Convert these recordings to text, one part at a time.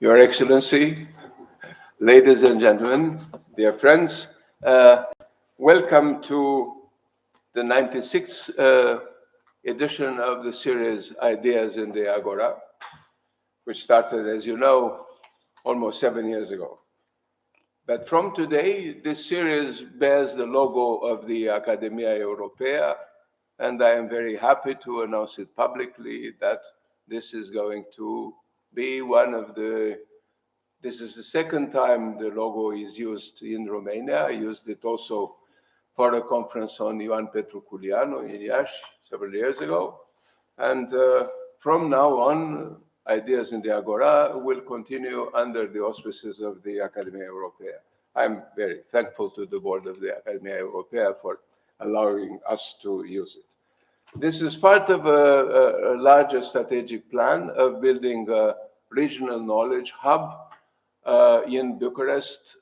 Your Excellency, ladies and gentlemen, dear friends, welcome to the 96th edition of the series Ideas in the Agora, which started, as you know, almost 7 years ago. But from today, this series bears the logo of the Academia Europea, and I am very happy to announce it publicly that this is going to be this is the second time the logo is used in Romania. I used it also for a conference on Ioan Petru Culianu in Iași several years ago. And from now on, Ideas in the Agora will continue under the auspices of the Academia Europea. I'm very thankful to the board of the Academia Europea for allowing us to use it. This is part of a larger strategic plan of building a regional knowledge hub in Bucharest.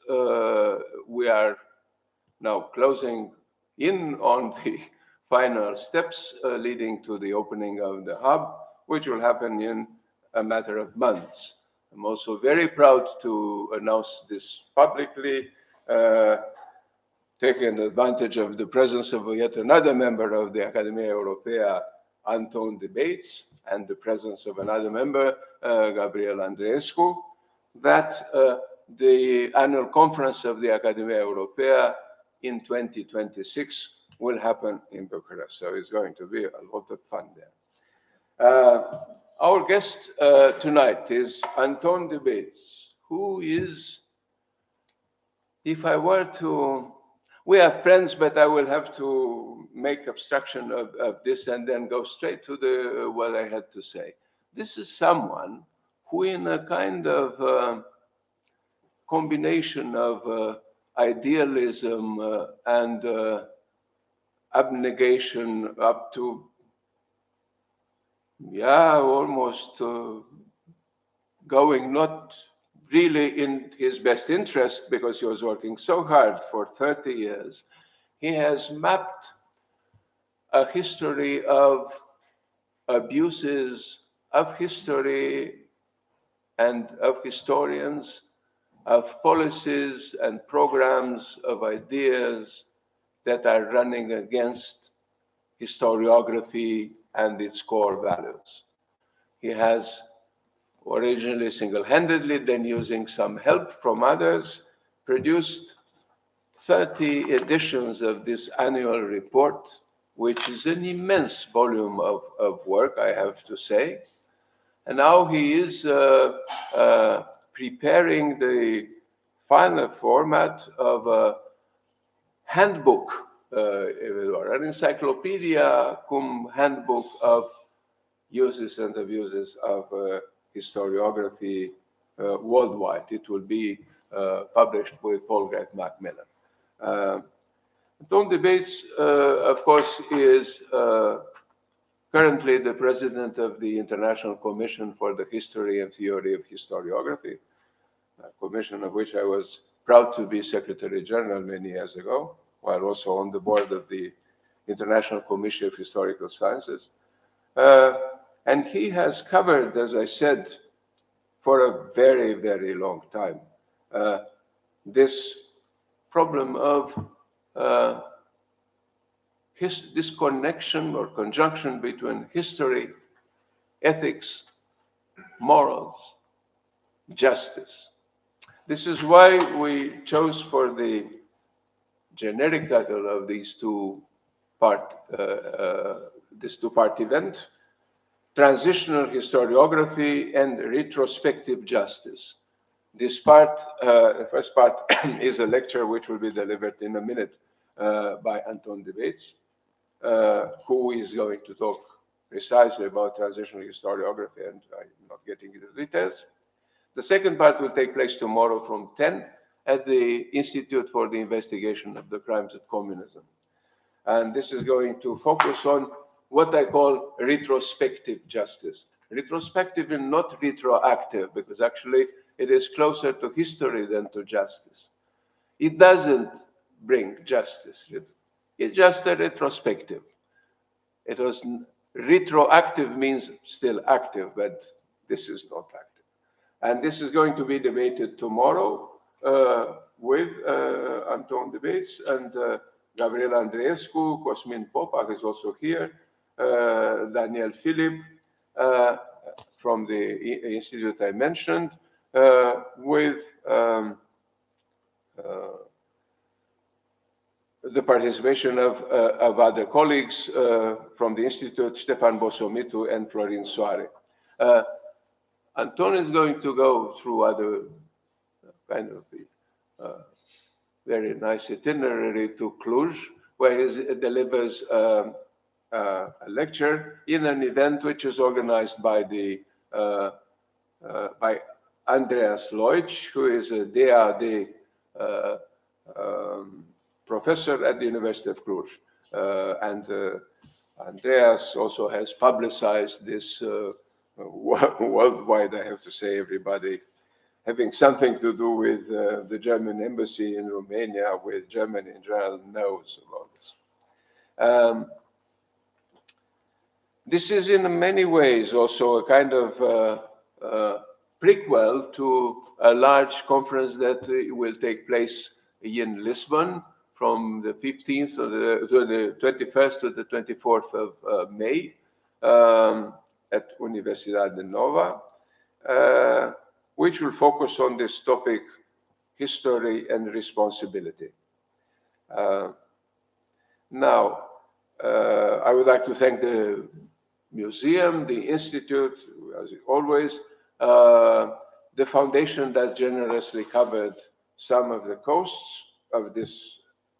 We are now closing in on the final steps leading to the opening of the hub, which will happen in a matter of months. I'm also very proud to announce this publicly, taking advantage of the presence of yet another member of the Academia Europea, Anton Debates, and the presence of another member, Gabriel Andreescu, that the annual conference of the Academia Europea in 2026 will happen in Bucharest. So it's going to be a lot of fun there. Our guest tonight is Anton Debates, who is, if I were to, we are friends, but I will have to make abstraction of this and then go straight to what I had to say. This is someone who, in a kind of combination of idealism and abnegation up to, almost going not really in his best interest because he was working so hard for 30 years. He has mapped a history of abuses of history and of historians, of policies and programs, of ideas that are running against historiography and its core values. He has originally single-handedly, then using some help from others, produced 30 editions of this annual report, which is an immense volume of work, I have to say. And now he is preparing the final format of a handbook, an encyclopedia cum handbook of uses and abuses of historiography worldwide. It will be published with Paul Grant Macmillan. Anton Debates, of course, is currently the president of the International Commission for the History and Theory of Historiography, a commission of which I was proud to be Secretary General many years ago, while also on the board of the International Commission of Historical Sciences. And he has covered, as I said, for a very, very long time, this problem of this connection or conjunction between history, ethics, morals, justice. This is why we chose for the generic title of this two-part event, Transitional Historiography and Retrospective Justice. This part, the first part, is a lecture which will be delivered in a minute by Anton Debates, who is going to talk precisely about transitional historiography, and I'm not getting into details. The second part will take place tomorrow from 10 at the Institute for the Investigation of the Crimes of Communism. And this is going to focus on what I call retrospective justice. Retrospective and not retroactive, because actually it is closer to history than to justice. It doesn't bring justice. It's just a retrospective. It was retroactive means still active, but this is not active. And this is going to be debated tomorrow with Anton Debates and Gabriela Andreescu. Cosmin Popak is also here, Daniel Philip from the institute I mentioned, with the participation of other colleagues from the Institute, Stefan Bosomitu and Florin Soare. Anton is going to go through other kind of very nice itinerary to Cluj, where he delivers a lecture in an event which is organized by by Andreas Leutsch, who is a DAAD professor at the University of Cluj. And Andreas also has publicized this worldwide, I have to say, everybody having something to do with the German embassy in Romania, with Germany in general, knows about this. This is in many ways also a kind of prequel to a large conference that will take place in Lisbon from the 15th to the 21st to the 24th of May at Universidad de Nova, which will focus on this topic, history and responsibility. Now, I would like to thank the museum, the institute, as always, the foundation that generously covered some of the costs of this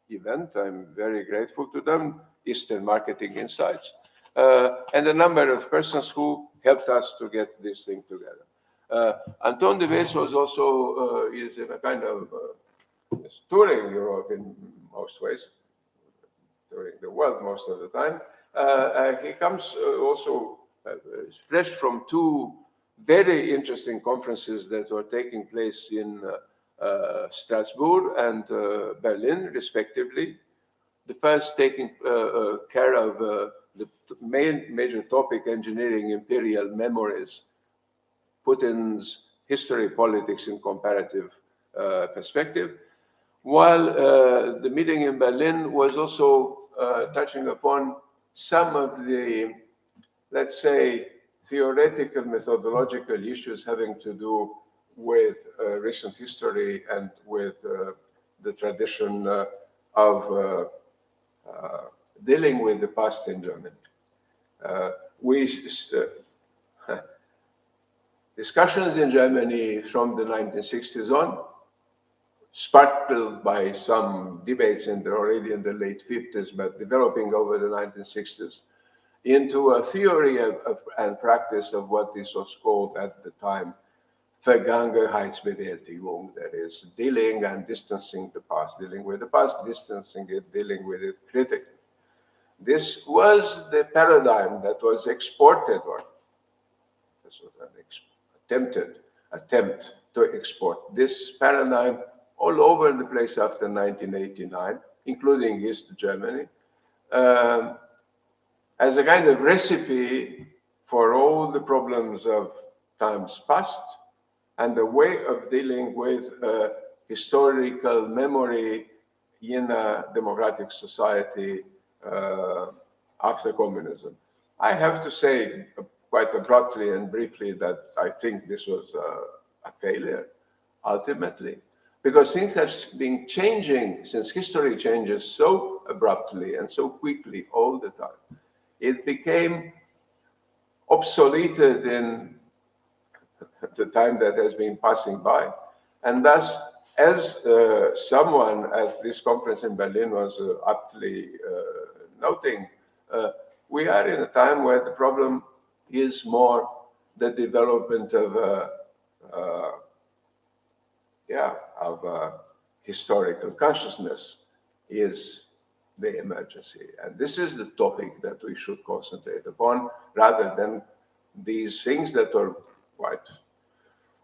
event. I'm very grateful to them, Eastern Marketing Insights, and a number of persons who helped us to get this thing together. Anton Debates was also is in a kind of touring Europe in most ways, touring the world most of the time. He comes also fresh from two very interesting conferences that were taking place in Strasbourg and Berlin, respectively. The first taking care of the major topic, engineering imperial memories, Putin's history, politics in comparative perspective, while the meeting in Berlin was also touching upon some of the, let's say, theoretical methodological issues having to do with recent history and with the tradition of dealing with the past in Germany. Discussions in Germany from the 1960s on, sparkled by some debates already in the late 50s, but developing over the 1960s into a theory and practice of what this was called at the time Vergangenheitsbewältigung, that is, dealing and distancing the past, dealing with the past, distancing it, dealing with it critically. This was the paradigm that was exported, or this was an attempt to export this paradigm all over the place after 1989, including East Germany, as a kind of recipe for all the problems of times past and a way of dealing with historical memory in a democratic society after communism. I have to say quite abruptly and briefly that I think this was a failure, ultimately, because things have been changing since history changes so abruptly and so quickly all the time. It became obsoleted in the time that has been passing by. And thus, as someone at this conference in Berlin was aptly noting, we are in a time where the problem is more the development of historical consciousness is the emergency. And this is the topic that we should concentrate upon, rather than these things that are quite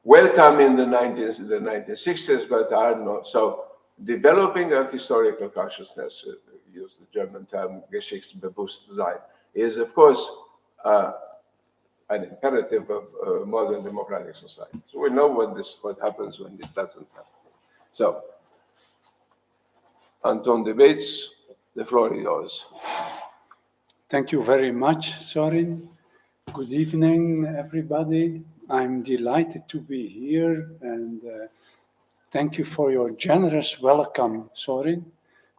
welcome in the 1960s, but are not. So developing a historical consciousness, use the German term Geschichtsbewusstsein, is of course an imperative of modern democratic society. So we know what happens when this doesn't happen. So, Anton debates, the floor is yours. Thank you very much, Sorin. Good evening, everybody. I'm delighted to be here, and thank you for your generous welcome, Sorin.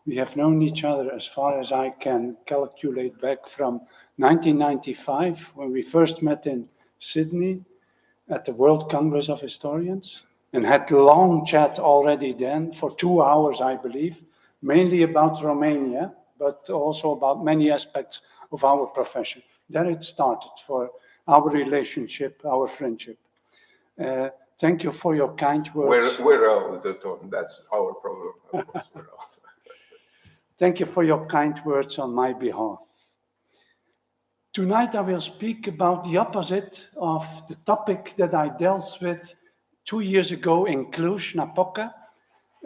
We have known each other, as far as I can calculate, back from 1995, when we first met in Sydney at the World Congress of Historians, and had a long chat already then, for 2 hours, I believe, mainly about Romania, but also about many aspects of our profession. There it started for our relationship, our friendship. Thank you for your kind words. We're out the tone. That's our problem. Of course, we're out. Thank you for your kind words on my behalf. Tonight I will speak about the opposite of the topic that I dealt with 2 years ago in Cluj-Napoca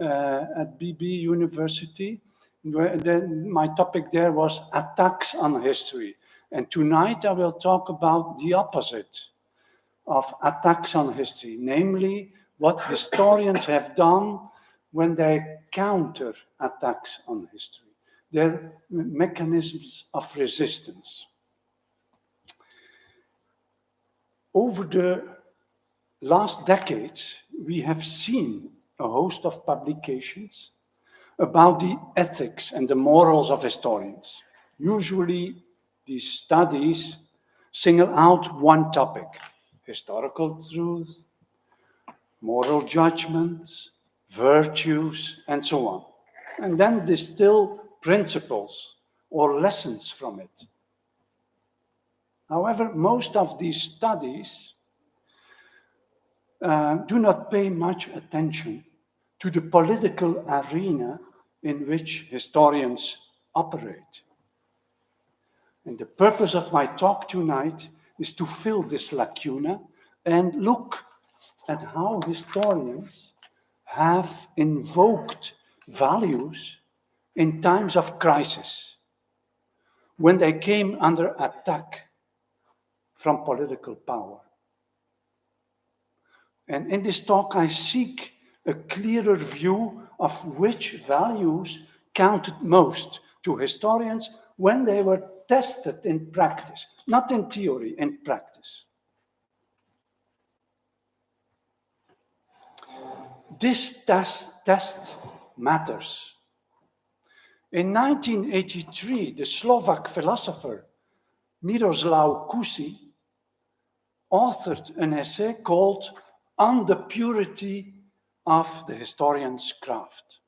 at BB University. My topic there was attacks on history. And tonight I will talk about the opposite of attacks on history, namely what historians have done when they counter attacks on history, their mechanisms of resistance. Over the last decades, we have seen a host of publications about the ethics and the morals of historians. Usually, these studies single out one topic: historical truth, moral judgments, virtues, and so on, and then distill principles or lessons from it. However, most of these studies do not pay much attention to the political arena in which historians operate. And the purpose of my talk tonight is to fill this lacuna and look at how historians have invoked values in times of crisis, when they came under attack from political power. And in this talk, I seek a clearer view of which values counted most to historians when they were tested in practice, not in theory, in practice. This test matters. In 1983, the Slovak philosopher Miroslav Kusi authored an essay called On the Purity of the Historian's Craft.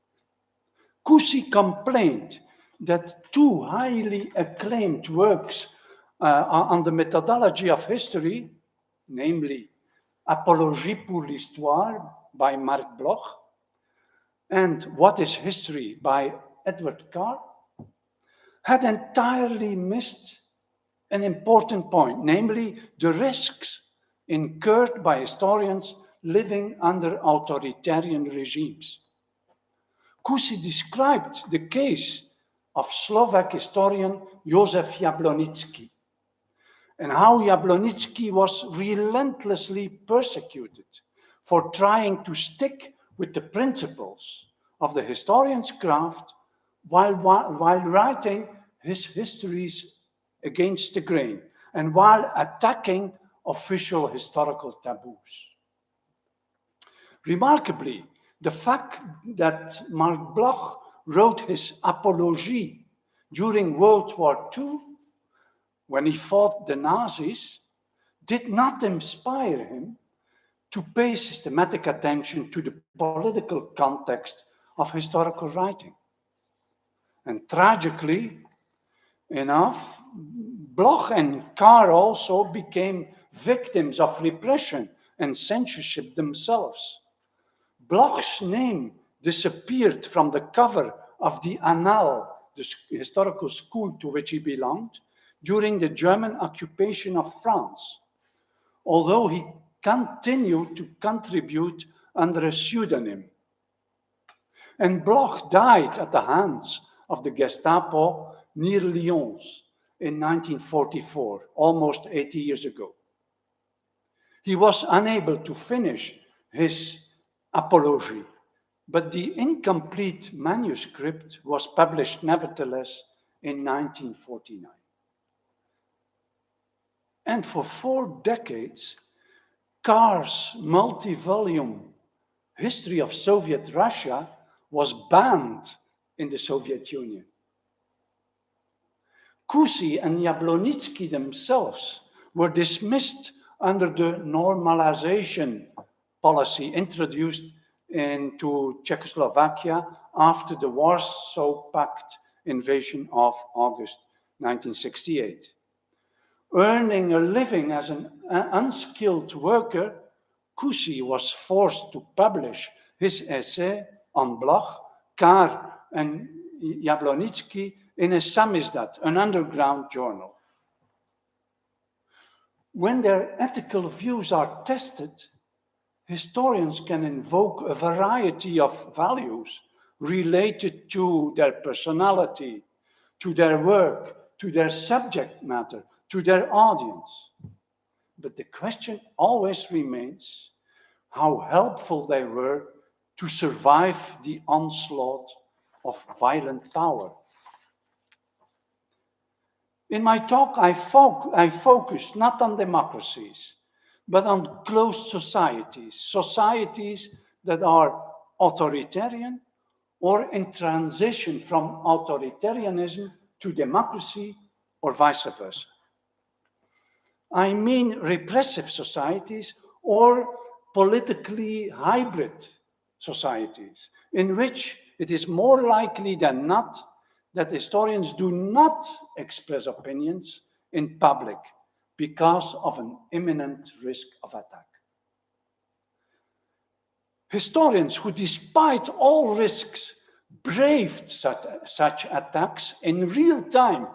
Kusi complained that two highly acclaimed works on the methodology of history, namely Apologie pour l'Histoire by Marc Bloch and What is History by Edward Carr, had entirely missed an important point, namely the risks incurred by historians living under authoritarian regimes. Kusi described the case of Slovak historian Josef Jablonitsky and how Jablonitsky was relentlessly persecuted for trying to stick with the principles of the historian's craft while writing his histories against the grain and while attacking official historical taboos. Remarkably, the fact that Marc Bloch wrote his Apologie during World War II, when he fought the Nazis, did not inspire him to pay systematic attention to the political context of historical writing. And tragically enough, Bloch and Carr also became victims of repression and censorship themselves. Bloch's name disappeared from the cover of the Annales, the historical school to which he belonged, during the German occupation of France, although he continued to contribute under a pseudonym. And Bloch died at the hands of the Gestapo near Lyons in 1944, almost 80 years ago. He was unable to finish his apology, but the incomplete manuscript was published nevertheless in 1949. And for 4 decades, Carr's multi-volume History of Soviet Russia was banned in the Soviet Union. Kusi and Jablonitsky themselves were dismissed under the normalization policy introduced into Czechoslovakia after the Warsaw Pact invasion of August 1968. Earning a living as an unskilled worker, Kusi was forced to publish his essay on Bloch, Carr, and Jablonitsky in a samizdat, an underground journal. When their ethical views are tested, historians can invoke a variety of values related to their personality, to their work, to their subject matter, to their audience. But the question always remains how helpful they were to survive the onslaught of violent power. In my talk, I focus not on democracies, but on closed societies, societies that are authoritarian or in transition from authoritarianism to democracy or vice versa. I mean repressive societies or politically hybrid societies, in which it is more likely than not that historians do not express opinions in public because of an imminent risk of attack. Historians who, despite all risks, braved such attacks in real time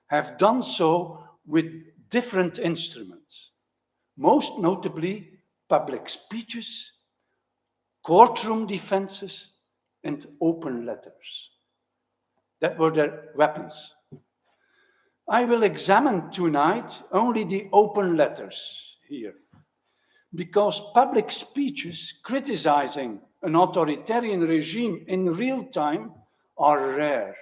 have done so with different instruments, most notably public speeches, courtroom defenses, and open letters. That were their weapons. I will examine tonight only the open letters here, because public speeches criticizing an authoritarian regime in real time are rare.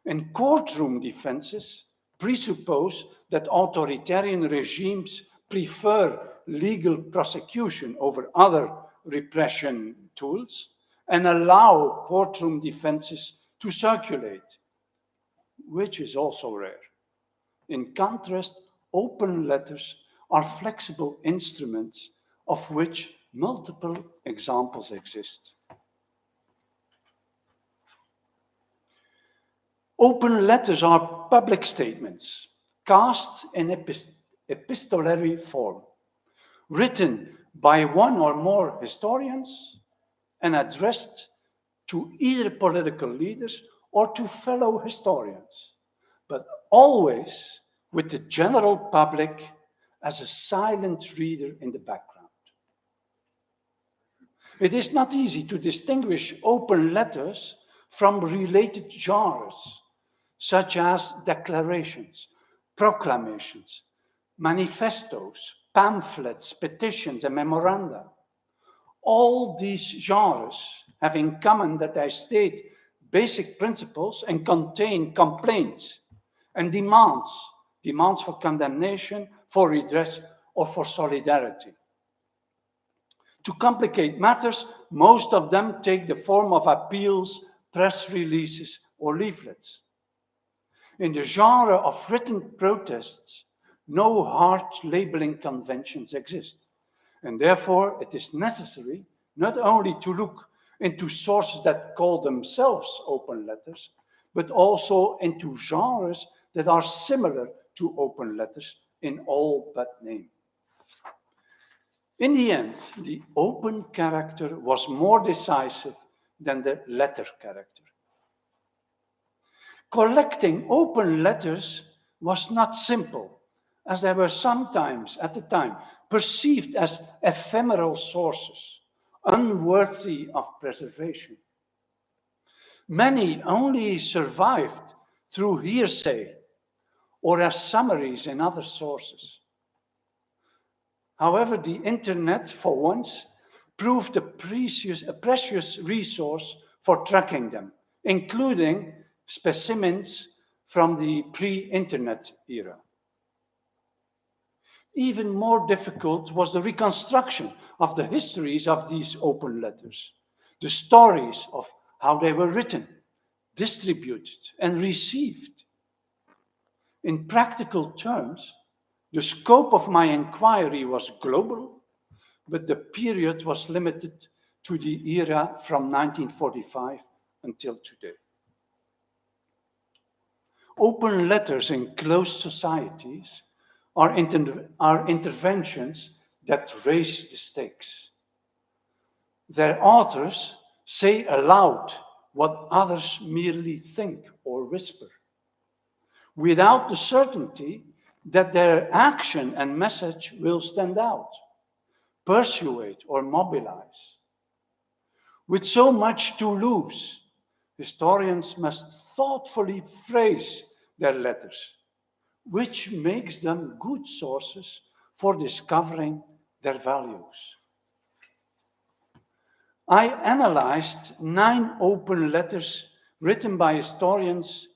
And courtroom defenses presuppose that authoritarian regimes prefer legal prosecution over other repression tools and allow courtroom defenses to circulate, which is also rare. In contrast, open letters are flexible instruments of which multiple examples exist. Open letters are public statements cast in epistolary form, written by one or more historians and addressed to either political leaders or to fellow historians, but always with the general public as a silent reader in the background. It is not easy to distinguish open letters from related genres, such as declarations, proclamations, manifestos, pamphlets, petitions, and memoranda. All these genres have in common that they state basic principles and contain complaints and demands for condemnation, for redress, or for solidarity. To complicate matters, most of them take the form of appeals, press releases, or leaflets. In the genre of written protests, no hard labeling conventions exist, and therefore it is necessary not only to look into sources that call themselves open letters, but also into genres that are similar to open letters in all but name. In the end, the open character was more decisive than the letter character. Collecting open letters was not simple, as they were sometimes, at the time, perceived as ephemeral sources, unworthy of preservation. Many only survived through hearsay or as summaries in other sources. However, the internet, for once, proved a precious resource for tracking them, including specimens from the pre-internet era. Even more difficult was the reconstruction of the histories of these open letters, the stories of how they were written, distributed, and received. In practical terms, the scope of my inquiry was global, but the period was limited to the era from 1945 until today. Open letters in closed societies are interventions that raise the stakes. Their authors say aloud what others merely think or whisper, without the certainty that their action and message will stand out, persuade, or mobilize. With so much to lose, historians must thoughtfully phrase their letters, which makes them good sources for discovering their values. I analyzed 9 open letters written by historians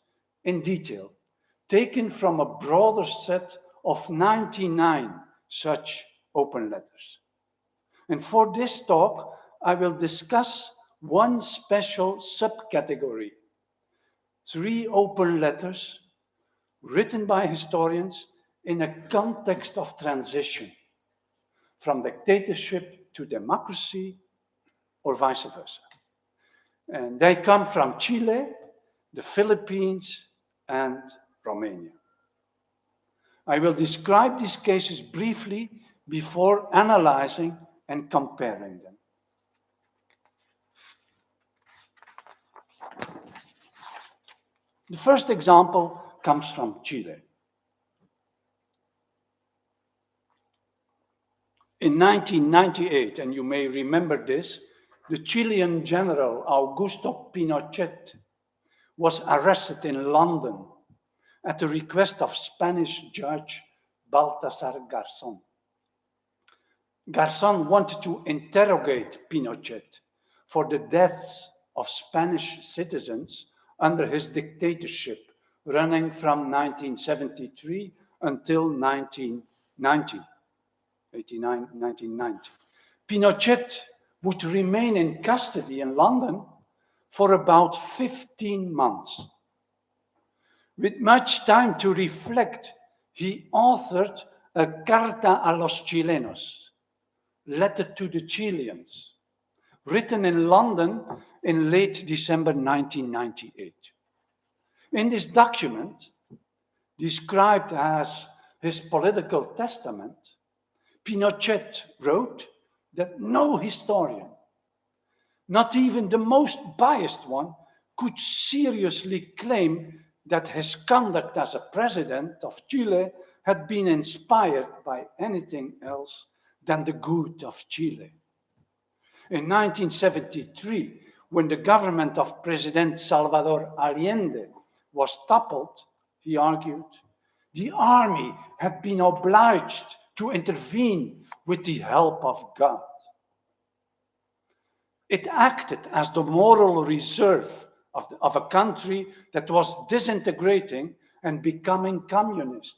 in detail, taken from a broader set of 99 such open letters. And for this talk, I will discuss one special subcategory: 3 open letters written by historians in a context of transition, from dictatorship to democracy, or vice versa. And they come from Chile, the Philippines, and Romania. I will describe these cases briefly before analyzing and comparing them. The first example comes from Chile. In 1998, and you may remember this, the Chilean general Augusto Pinochet was arrested in London at the request of Spanish judge Baltasar Garzón. Garzón wanted to interrogate Pinochet for the deaths of Spanish citizens under his dictatorship, running from 1973 until 1990. Pinochet would remain in custody in London for about 15 months. With much time to reflect, he authored a Carta a los Chilenos, letter to the Chileans, written in London in late December 1998. In this document, described as his political testament, Pinochet wrote that no historian, not even the most biased one, could seriously claim that his conduct as a president of Chile had been inspired by anything else than the good of Chile. In 1973, when the government of President Salvador Allende was toppled, he argued, the army had been obliged to intervene with the help of God. It acted as the moral reserve of a country that was disintegrating and becoming communist.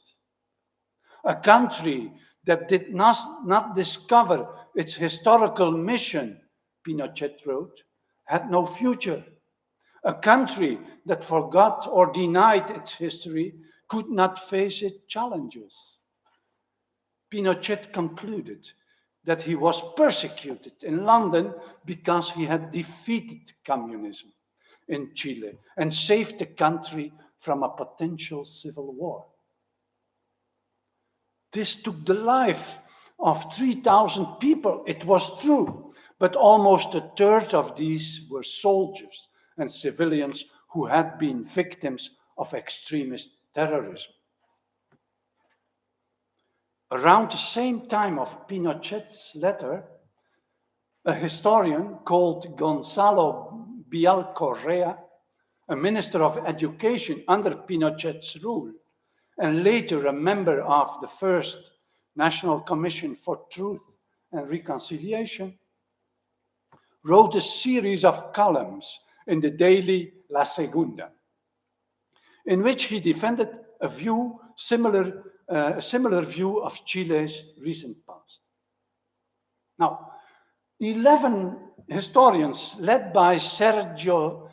A country that did not discover its historical mission, Pinochet wrote, had no future. A country that forgot or denied its history could not face its challenges. Pinochet concluded that he was persecuted in London because he had defeated communism in Chile and saved the country from a potential civil war. This took the life of 3,000 people, it was true, but almost a third of these were soldiers and civilians who had been victims of extremist terrorism. Around the same time of Pinochet's letter, a historian called Gonzalo Bial Correa, a minister of education under Pinochet's rule, and later a member of the first National Commission for Truth and Reconciliation, wrote a series of columns in the daily La Segunda, in which he defended a similar view of Chile's recent past. Now, 11 historians led by Sergio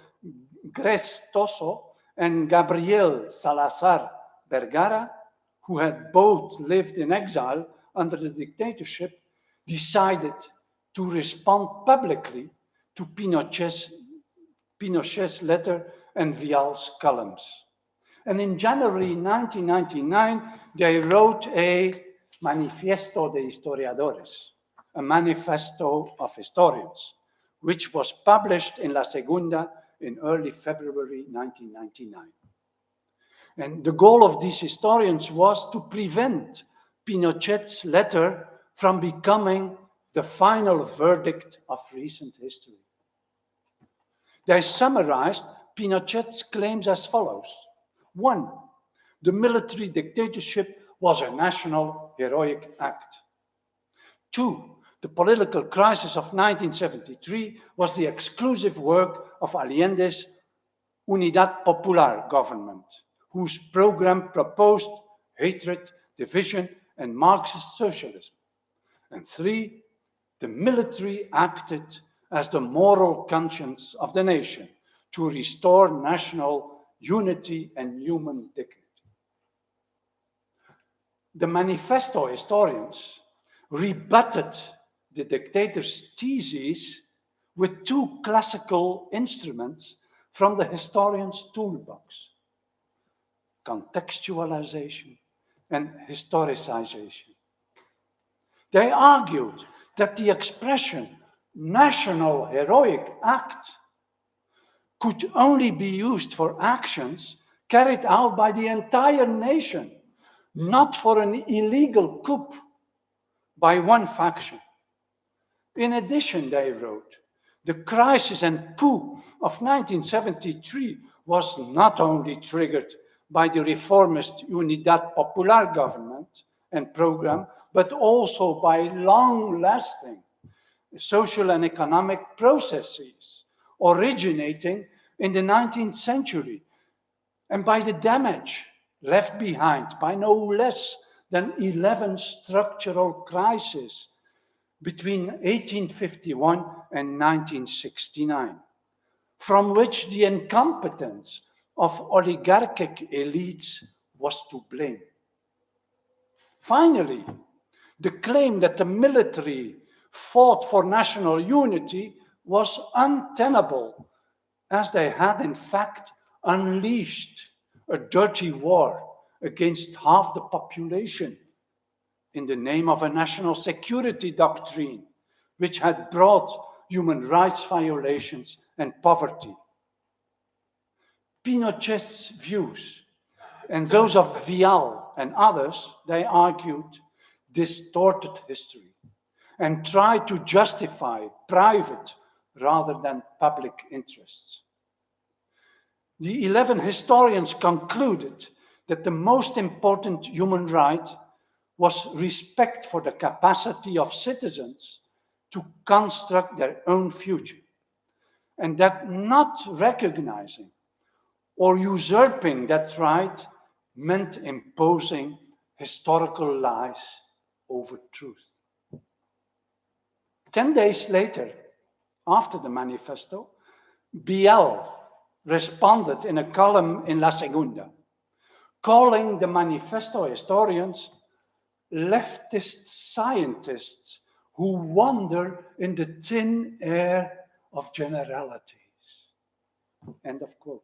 Grestoso and Gabriel Salazar Vergara, who had both lived in exile under the dictatorship, decided to respond publicly to Pinochet's letter and Vial's columns. And in January 1999, they wrote a Manifiesto de Historiadores, a manifesto of historians, which was published in La Segunda in early February 1999. And the goal of these historians was to prevent Pinochet's letter from becoming the final verdict of recent history. They summarized Pinochet's claims as follows. 1, the military dictatorship was a national heroic act. 2, the political crisis of 1973 was the exclusive work of Allende's Unidad Popular government, whose program proposed hatred, division, and Marxist socialism. And 3, the military acted as the moral conscience of the nation to restore national unity and human dignity. The manifesto historians rebutted the dictator's theses with 2 classical instruments from the historian's toolbox: contextualization and historicization. They argued that the expression national heroic act could only be used for actions carried out by the entire nation, not for an illegal coup by one faction. In addition, they wrote, the crisis and coup of 1973 was not only triggered by the reformist Unidad Popular government and program, but also by long-lasting social and economic processes originating in the 19th century, and by the damage left behind by no less than 11 structural crises between 1851 and 1969, from which the incompetence of oligarchic elites was to blame. Finally, the claim that the military fought for national unity was untenable, as they had in fact unleashed a dirty war against half the population in the name of a national security doctrine, which had brought human rights violations and poverty. Pinochet's views and those of Vial and others, they argued, distorted history and tried to justify private rather than public interests. The 11 historians concluded that the most important human right was respect for the capacity of citizens to construct their own future, and that not recognizing or usurping that right meant imposing historical lies over truth. 10 days later, after the manifesto, Biel responded in a column in La Segunda, calling the manifesto historians leftist scientists who wander in the thin air of generalities. End of quote.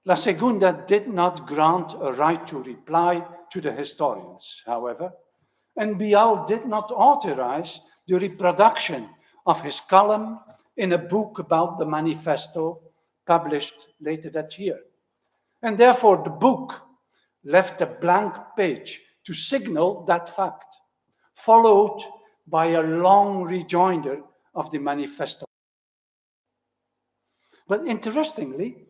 La Segunda did not grant a right to reply to the historians, however, and Bial did not authorize the reproduction of his column in a book about the manifesto published later that year. And therefore, the book left a blank page to signal that fact, followed by a long rejoinder of the manifesto. But interestingly,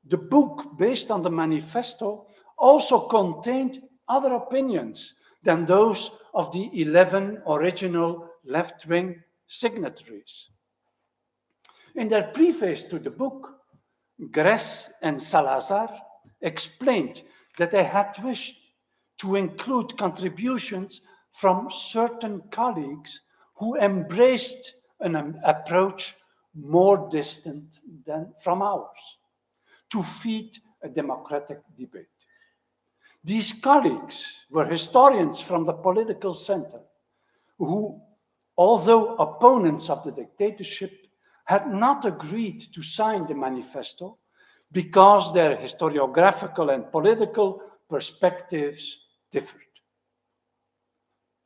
the book based on the manifesto also contained other opinions than those of the 11 original left-wing signatories. In their preface to the book, Gress and Salazar explained that they had wished to include contributions from certain colleagues who embraced an approach more distant than from ours, to feed a democratic debate. These colleagues were historians from the political center who, although opponents of the dictatorship, had not agreed to sign the manifesto because their historiographical and political perspectives differed.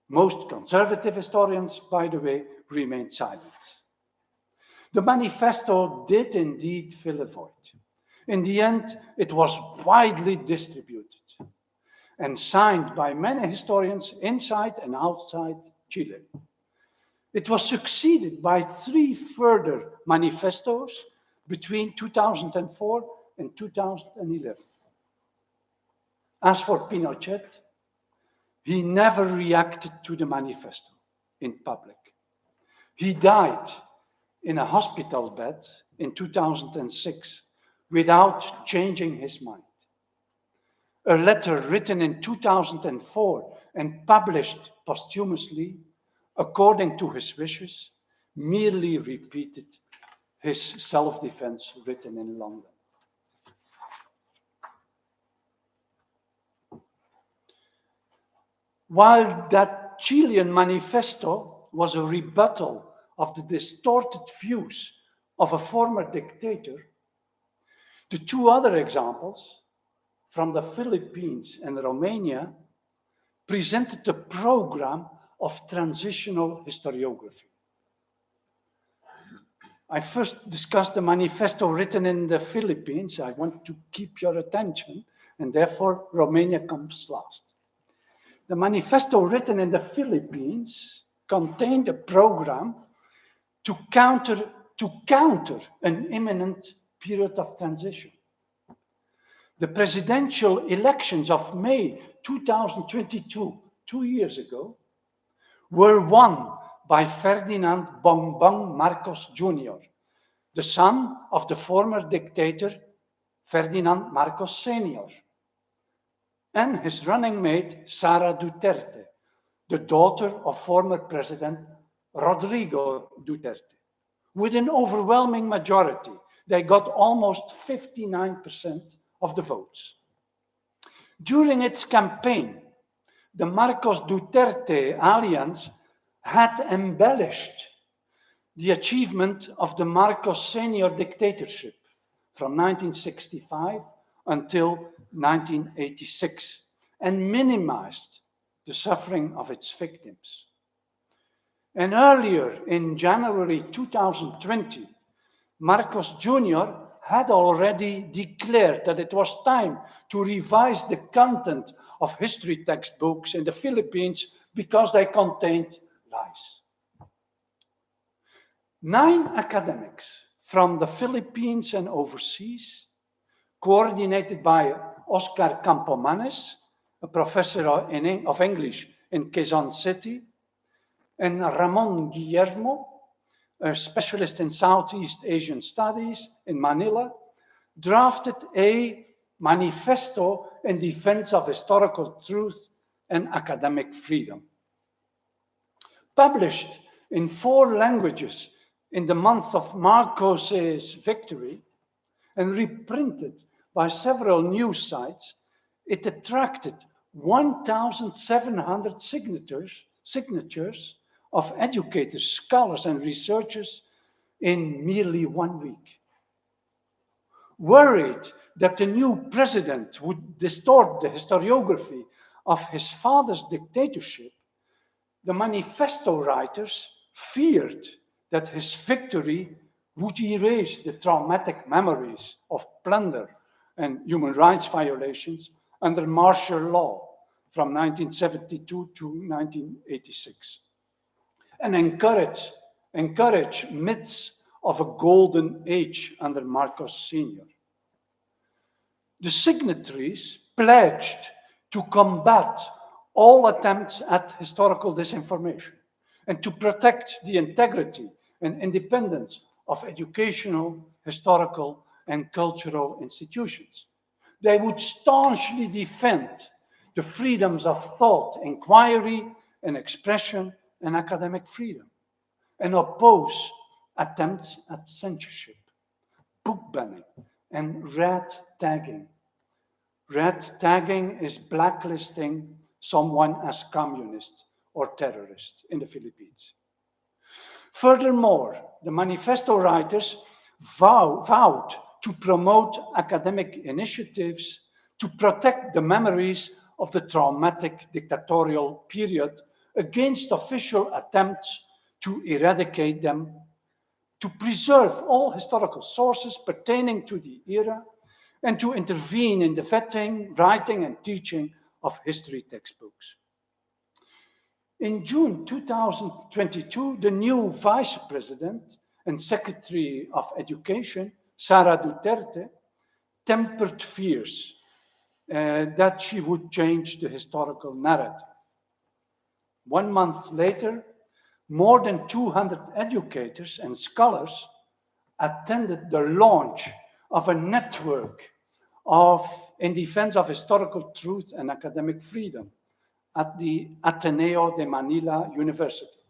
Most conservative historians, by the way, remained silent. The manifesto did indeed fill a void. In the end, it was widely distributed and signed by many historians inside and outside Chile. It was succeeded by 3 further manifestos between 2004 and 2011. As for Pinochet, he never reacted to the manifesto in public. He died in a hospital bed in 2006 without changing his mind. A letter written in 2004 and published posthumously, according to his wishes, merely repeated his self-defense written in London. While that Chilean manifesto was a rebuttal of the distorted views of a former dictator, the 2 other examples from the Philippines and Romania presented a program of transitional historiography. I first discussed the manifesto written in the Philippines. I want to keep your attention, and therefore Romania comes last. The manifesto written in the Philippines contained a program to counter an imminent period of transition. The presidential elections of May 2022, 2 years ago, were won by Ferdinand Bongbong Marcos Jr., the son of the former dictator Ferdinand Marcos Sr., and his running mate Sara Duterte, the daughter of former President Rodrigo Duterte. With an overwhelming majority, they got almost 59% of the votes. During its campaign, the Marcos Duterte alliance had embellished the achievement of the Marcos Senior dictatorship from 1965 until 1986 and minimized the suffering of its victims. And earlier, in January 2020, Marcos Jr. had already declared that it was time to revise the content of history textbooks in the Philippines because they contained lies. 9 academics from the Philippines and overseas, coordinated by Oscar Campomanes, a professor of English in Quezon City, and Ramon Guillermo, a specialist in Southeast Asian studies in Manila, drafted a manifesto in defense of historical truth and academic freedom. Published in 4 languages in the month of Marcos's victory and reprinted by several news sites, it attracted 1,700 signatures of educators, scholars, and researchers in merely 1 week. Worried that the new president would distort the historiography of his father's dictatorship, the manifesto writers feared that his victory would erase the traumatic memories of plunder and human rights violations under martial law from 1972 to 1986, and encourage myths of a golden age under Marcos Sr. The signatories pledged to combat all attempts at historical disinformation and to protect the integrity and independence of educational, historical, and cultural institutions. They would staunchly defend the freedoms of thought, inquiry, and expression, and academic freedom, and oppose attempts at censorship, book banning, and red tagging. Red tagging is blacklisting someone as communist or terrorist in the Philippines. Furthermore, the manifesto writers vowed to promote academic initiatives to protect the memories of the traumatic dictatorial period against official attempts to eradicate them, to preserve all historical sources pertaining to the era, and to intervene in the vetting, writing, and teaching of history textbooks. In June 2022, the new Vice President and Secretary of Education, Sara Duterte, tempered fears that she would change the historical narrative. 1 month later, more than 200 educators and scholars attended the launch of a network in defense of historical truth and academic freedom at the Ateneo de Manila University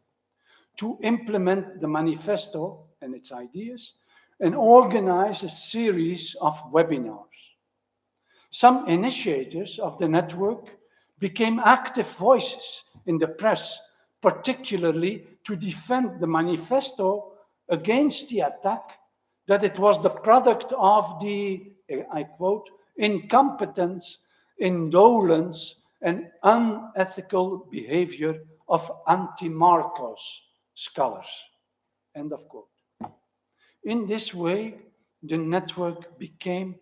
to implement the manifesto and its ideas and organize a series of webinars. Some initiators of the network became active voices in the press, particularly to defend the manifesto against the attack that it was the product of the, I quote, incompetence, indolence, and unethical behavior of anti-Marcos scholars, end of quote. In this way, the network became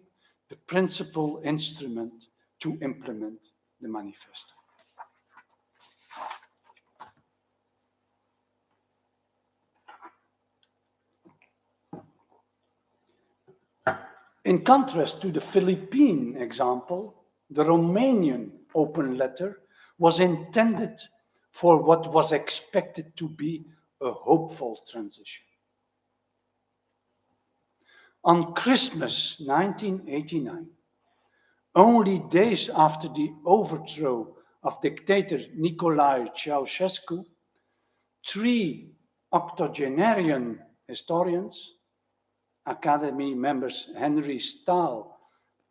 the principal instrument to implement the manifesto. In contrast to the Philippine example, the Romanian open letter was intended for what was expected to be a hopeful transition. On Christmas 1989, only days after the overthrow of dictator Nicolae Ceausescu, 3 octogenarian historians, Academy members Henry Stahl,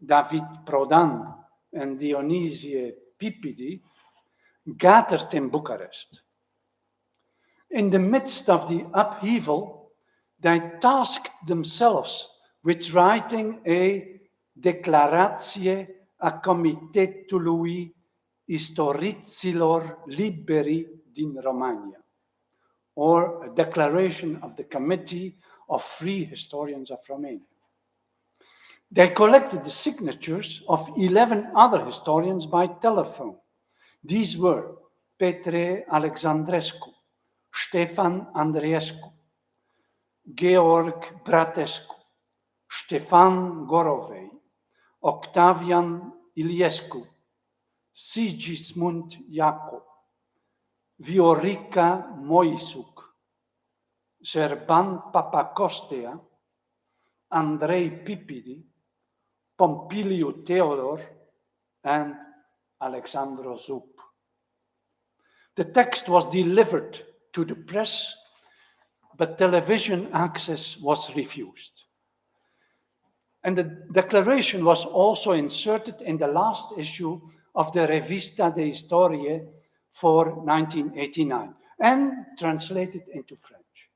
David Prodan, and Dionysie Pipidi, gathered in Bucharest. In the midst of the upheaval, they tasked themselves with writing a Declarație a Comitetului Istoriților Liberi din Romania, or a declaration of the Committee of Free Historians of Romania. They collected the signatures of 11 other historians by telephone. These were Petre Alexandrescu, Ștefan Andreescu, Georg Bratescu, Ștefan Gorovei, Octavian Iliescu, Sigismund Jacob, Viorica Moisuc, Serban Papakostea, Andrei Pipidi, Pompiliu Theodor, and Alexandru Zup. The text was delivered to the press, but television access was refused. And the declaration was also inserted in the last issue of the Revista de Historie for 1989 and translated into French.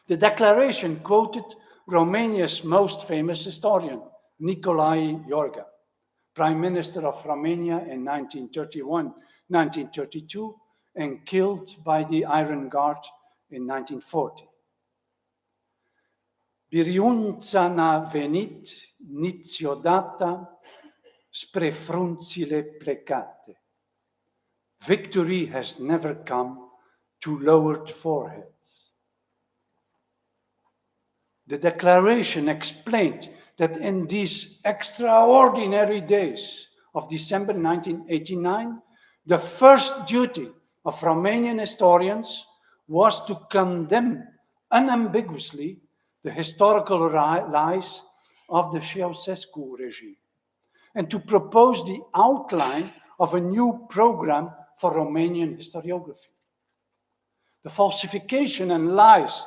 The declaration quoted Romania's most famous historian, Nicolae Iorga, Prime Minister of Romania in 1931-1932, and killed by the Iron Guard in 1940. Biriunța n-a venit niciodată spre frunțile plecate. Victory has never come to lowered foreheads. The declaration explained that in these extraordinary days of December 1989, The first duty of Romanian historians was to condemn unambiguously the historical lies of the Ceausescu regime and to propose the outline of a new program for Romanian historiography. The falsification and lies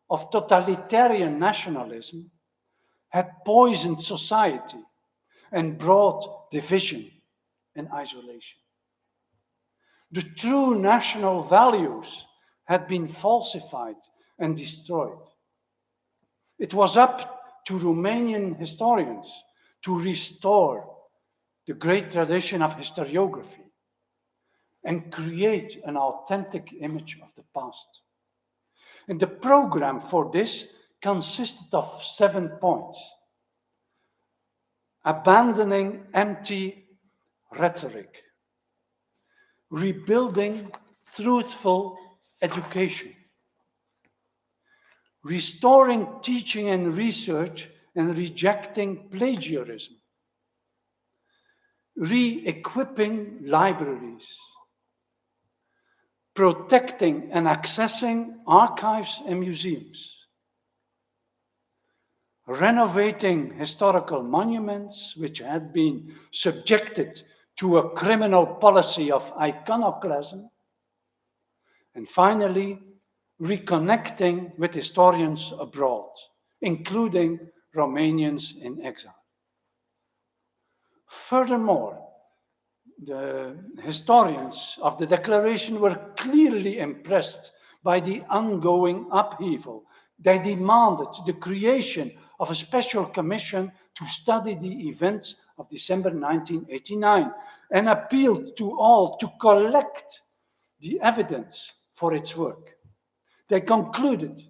of totalitarian nationalism had poisoned society and brought division and isolation. The true national values had been falsified and destroyed. It was up to Romanian historians to restore the great tradition of historiography and create an authentic image of the past. And the program for this consisted of 7 points. Abandoning empty rhetoric, rebuilding truthful education, restoring teaching and research and rejecting plagiarism, re-equipping libraries, protecting and accessing archives and museums, renovating historical monuments which had been subjected to a criminal policy of iconoclasm, and finally, reconnecting with historians abroad, including Romanians in exile. Furthermore, the historians of the declaration were clearly impressed by the ongoing upheaval. They demanded the creation of a special commission to study the events of December 1989 and appealed to all to collect the evidence for its work. They concluded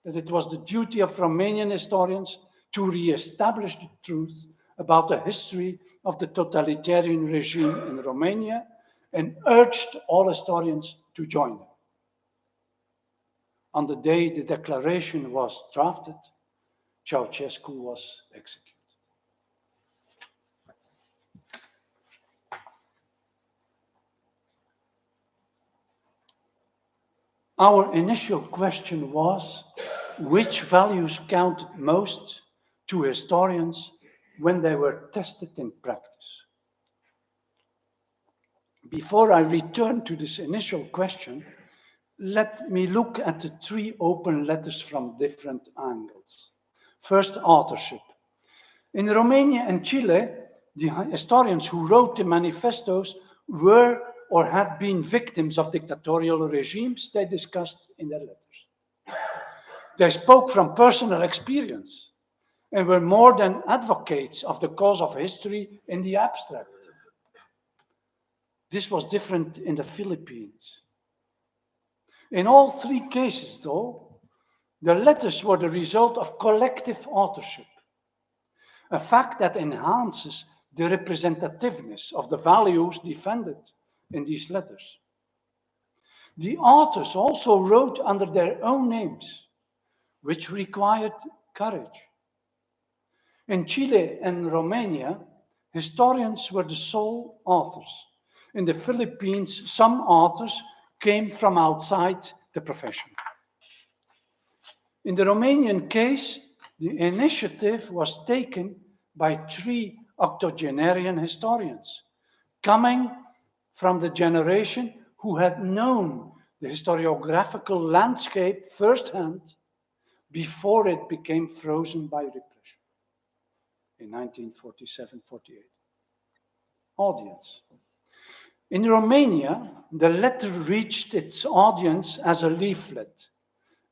that it was the duty of Romanian historians to re-establish the truth about the history of the totalitarian regime in Romania and urged all historians to join them. On the day the declaration was drafted, Ceausescu was executed. Our initial question was, which values counted most to historians when they were tested in practice? Before I return to this initial question, let me look at the 3 open letters from different angles. First, authorship. In Romania and Chile, the historians who wrote the manifestos were or had been victims of dictatorial regimes they discussed in their letters. They spoke from personal experience and were more than advocates of the cause of history in the abstract. This was different in the Philippines. In all 3 cases, though, the letters were the result of collective authorship, a fact that enhances the representativeness of the values defended in these letters. The authors also wrote under their own names, which required courage. In Chile and Romania, historians were the sole authors. In the Philippines, some authors came from outside the profession. In the Romanian case, the initiative was taken by 3 octogenarian historians, coming from the generation who had known the historiographical landscape firsthand before it became frozen by repression in 1947-48. Audience. In Romania, the letter reached its audience as a leaflet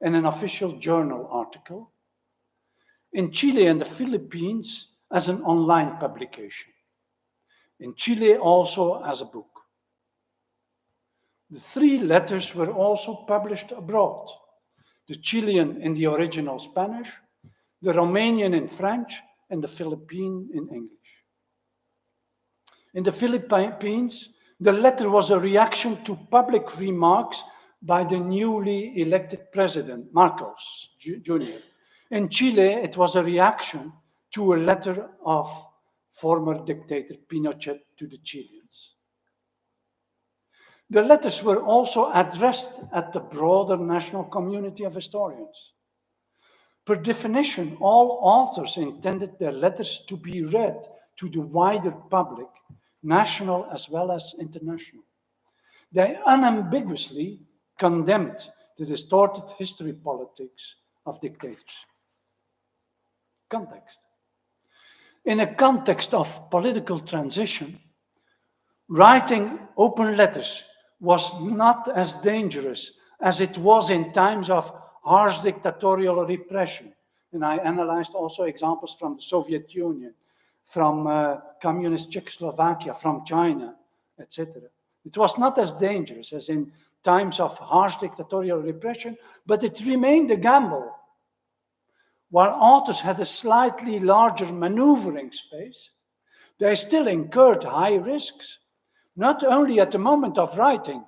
in an official journal article. In Chile and the Philippines, as an online publication. In Chile, also as a book. The 3 letters were also published abroad. The Chilean in the original Spanish, the Romanian in French, and the Philippine in English. In the Philippines, the letter was a reaction to public remarks by the newly elected president, Marcos Jr. In Chile, it was a reaction to a letter of former dictator Pinochet to the Chileans. The letters were also addressed at the broader national community of historians. Per definition, all authors intended their letters to be read to the wider public, national as well as international. They unambiguously condemned the distorted history politics of dictators. Context. In a context of political transition, writing open letters was not as dangerous as it was in times of harsh dictatorial repression. And I analyzed also examples from the Soviet Union, from communist Czechoslovakia, from China, etc. It was not as dangerous as in times of harsh dictatorial repression, but it remained a gamble. While authors had a slightly larger maneuvering space, they still incurred high risks, not only at the moment of writing,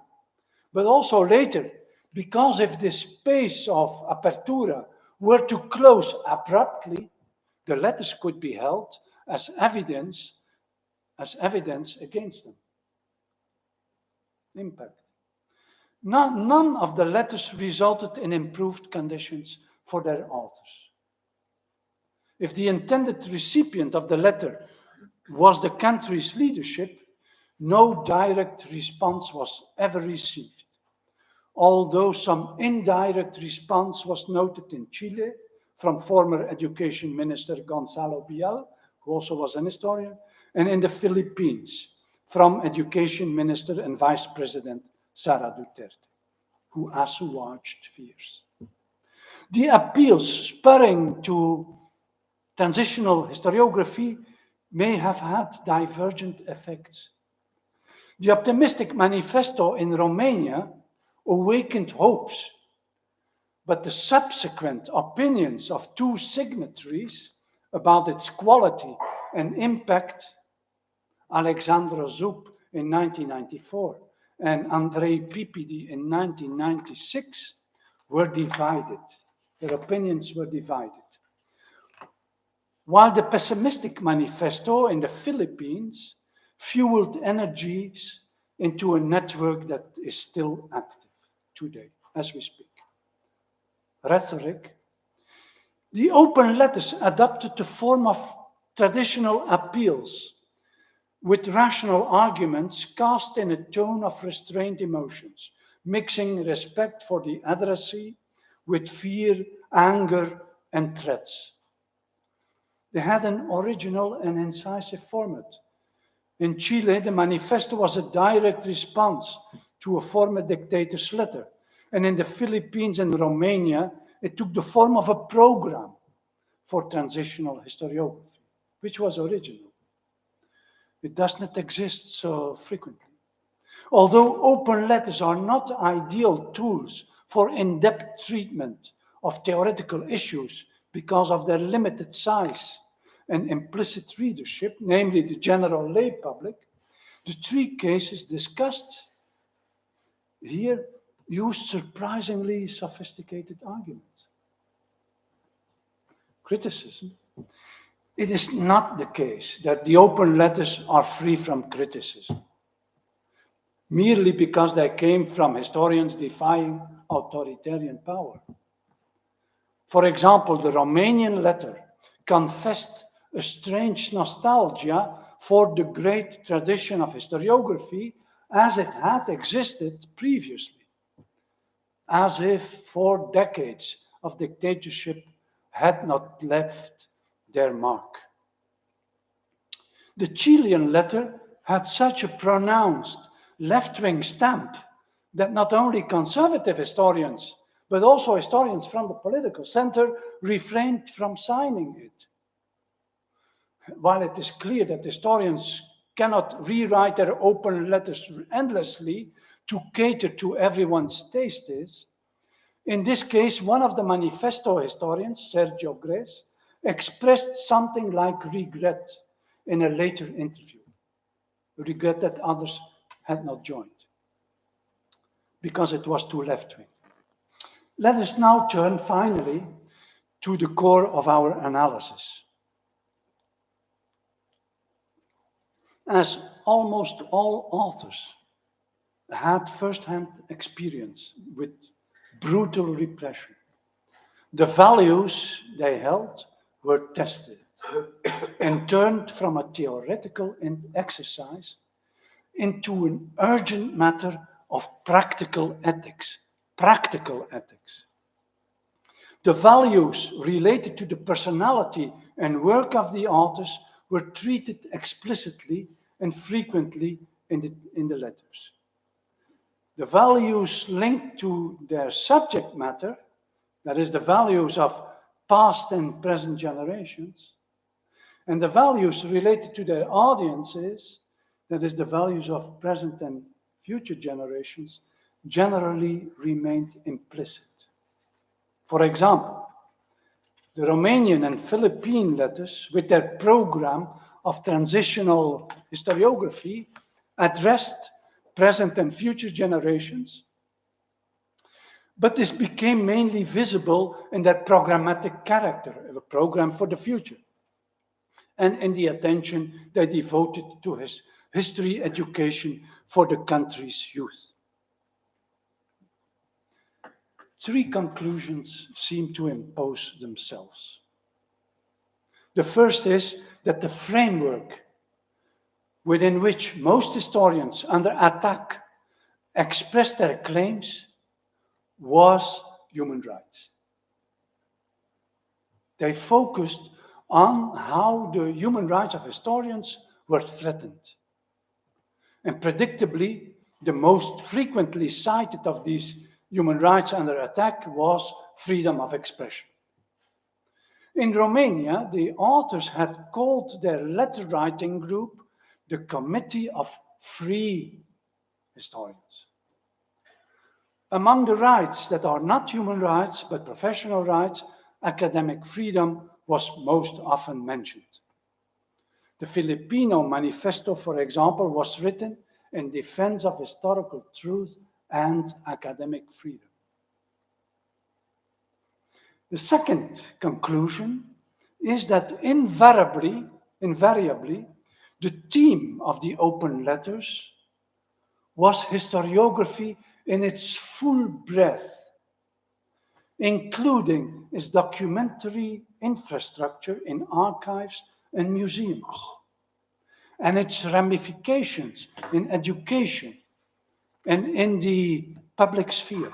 but also later, because if the space of apertura were to close abruptly, the letters could be held as evidence against them. Impact. None of the letters resulted in improved conditions for their authors. If the intended recipient of the letter was the country's leadership, no direct response was ever received, although some indirect response was noted in Chile from former Education Minister Gonzalo Biel, who also was an historian, and in the Philippines from Education Minister and Vice President Sara Duterte, who assuaged fears. The appeals spurring to transitional historiography may have had divergent effects. The optimistic manifesto in Romania awakened hopes, but the subsequent opinions of two signatories about its quality and impact, Alexandru Zup in 1994 and Andrei Pripidi in 1996, were divided. Their opinions were divided. While the pessimistic manifesto in the Philippines fueled energies into a network that is still active today, as we speak. Rhetoric. The open letters adopted the form of traditional appeals with rational arguments cast in a tone of restrained emotions, mixing respect for the addressee with fear, anger, and threats. They had an original and incisive format. In Chile, the manifesto was a direct response to a former dictator's letter. And in the Philippines and Romania, it took the form of a program for transitional historiography, which was original. It does not exist so frequently. Although open letters are not ideal tools for in-depth treatment of theoretical issues because of their limited size and implicit readership, namely the general lay public, the three cases discussed here used surprisingly sophisticated arguments. Criticism. It is not the case that the open letters are free from criticism, merely because they came from historians defying authoritarian power. For example, the Romanian letter confessed a strange nostalgia for the great tradition of historiography as it had existed previously, as if 4 decades of dictatorship had not left their mark. The Chilean letter had such a pronounced left-wing stamp that not only conservative historians, but also historians from the political center refrained from signing it. While it is clear that historians cannot rewrite their open letters endlessly to cater to everyone's tastes, in this case, one of the manifesto historians, Sergio Gres, expressed something like regret in a later interview, regret that others had not joined, because it was too left-wing. Let us now turn finally to the core of our analysis. As almost all authors, had first-hand experience with brutal repression. The values they held were tested and turned from a theoretical exercise into an urgent matter of practical ethics. Practical ethics. The values related to the personality and work of the authors were treated explicitly and frequently in the letters. The values linked to their subject matter, that is, the values of past and present generations, and the values related to their audiences, that is, the values of present and future generations, generally remained implicit. For example, the Romanian and Philippine letters, with their program of transitional historiography, addressed present and future generations, but this became mainly visible in their programmatic character, a program for the future, and in the attention they devoted to his history education for the country's youth. Three conclusions seem to impose themselves. The first is that the framework within which most historians under attack expressed their claims was human rights. They focused on how the human rights of historians were threatened. And predictably, the most frequently cited of these human rights under attack was freedom of expression. In Romania, the authors had called their letter writing group the Committee of Free Historians. Among the rights that are not human rights but professional rights, academic freedom was most often mentioned. The Filipino Manifesto, for example, was written in defense of historical truth and academic freedom. The second conclusion is that invariably, the theme of the open letters was historiography in its full breadth, including its documentary infrastructure in archives and museums, and its ramifications in education and in the public sphere.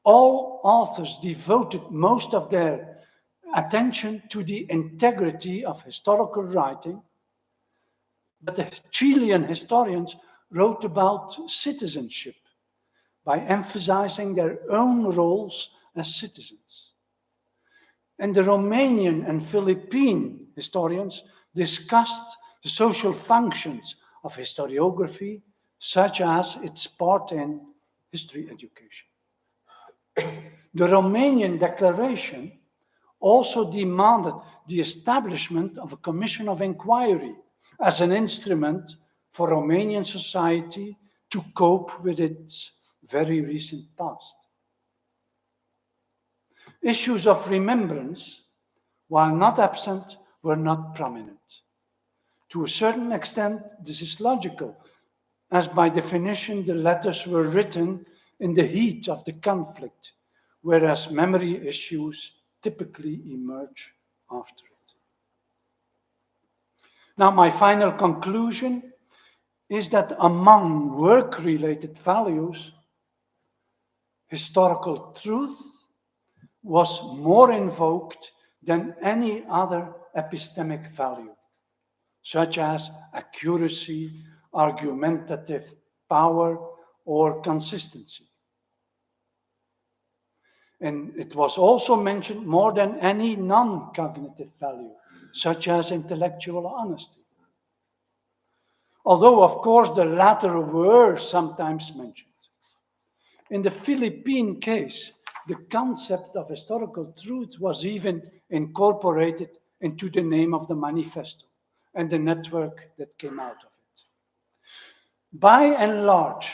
All authors devoted most of their attention to the integrity of historical writing, but the Chilean historians wrote about citizenship by emphasizing their own roles as citizens. And the Romanian and Philippine historians discussed the social functions of historiography, such as its part in history education. The Romanian declaration also demanded the establishment of a commission of inquiry as an instrument for Romanian society to cope with its very recent past. Issues of remembrance, while not absent, were not prominent. To a certain extent, this is logical, as by definition the letters were written in the heat of the conflict, whereas memory issues typically emerge after it. Now, my final conclusion is that among work-related values, historical truth was more invoked than any other epistemic value, such as accuracy, argumentative power, or consistency. And it was also mentioned more than any non-cognitive value, such as intellectual honesty. Although, of course, the latter were sometimes mentioned. In the Philippine case, the concept of historical truth was even incorporated into the name of the manifesto and the network that came out of it. By and large,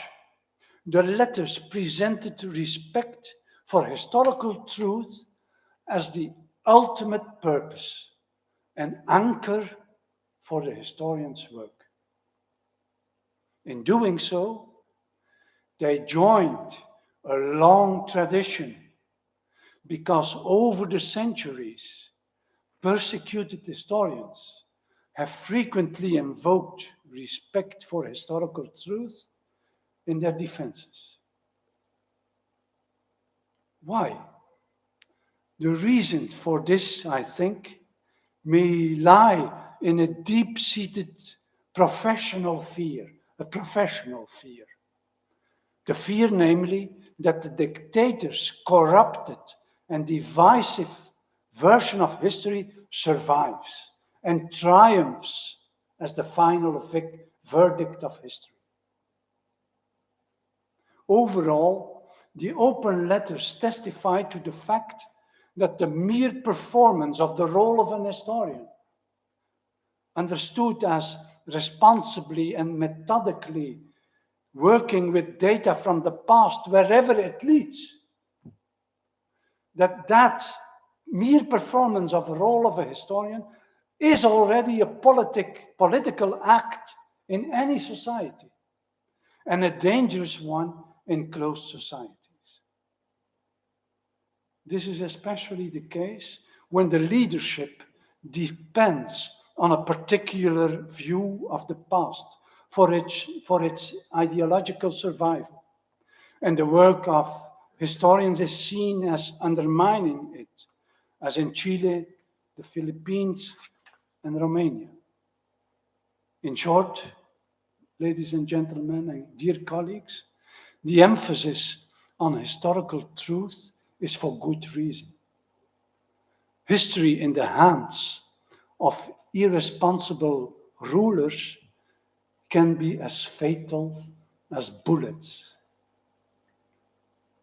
the letters presented respect for historical truth as the ultimate purpose and anchor for the historian's work. In doing so, They joined a long tradition because over the centuries, persecuted historians have frequently invoked respect for historical truth in their defenses. Why? The reason for this, I think, may lie in a deep-seated professional fear, a professional fear. The fear, namely, that the dictator's corrupted and divisive version of history survives and triumphs as the final verdict of history. Overall, the open letters testify to the fact that the mere performance of the role of an historian, understood as responsibly and methodically working with data from the past wherever it leads, that mere performance of the role of a historian is already a political act in any society, and a dangerous one in closed societies. This is especially the case when the leadership depends on a particular view of the past for its ideological survival, and the work of historians is seen as undermining it, as in Chile, the Philippines, and Romania. In short, ladies and gentlemen, and dear colleagues, the emphasis on historical truth is for good reason. History in the hands of irresponsible rulers can be as fatal as bullets.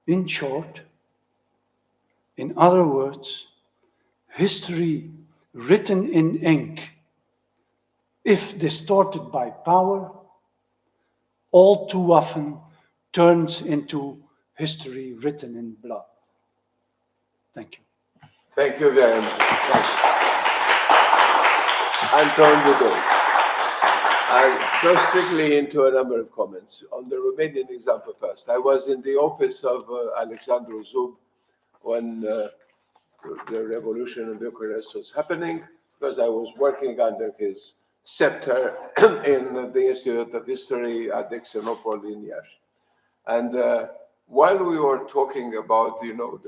In short, in other words, history written in ink, if distorted by power, all too often turns into history written in blood. Thank you. Thank you very much. Anton Dudou. I'll go strictly into a number of comments. On the Romanian example first. I was in the office of Alexandru Zub when the revolution in Bucharest was happening, because I was working under his scepter in the Institute of History at Exenopol in Iași. And while we were talking about,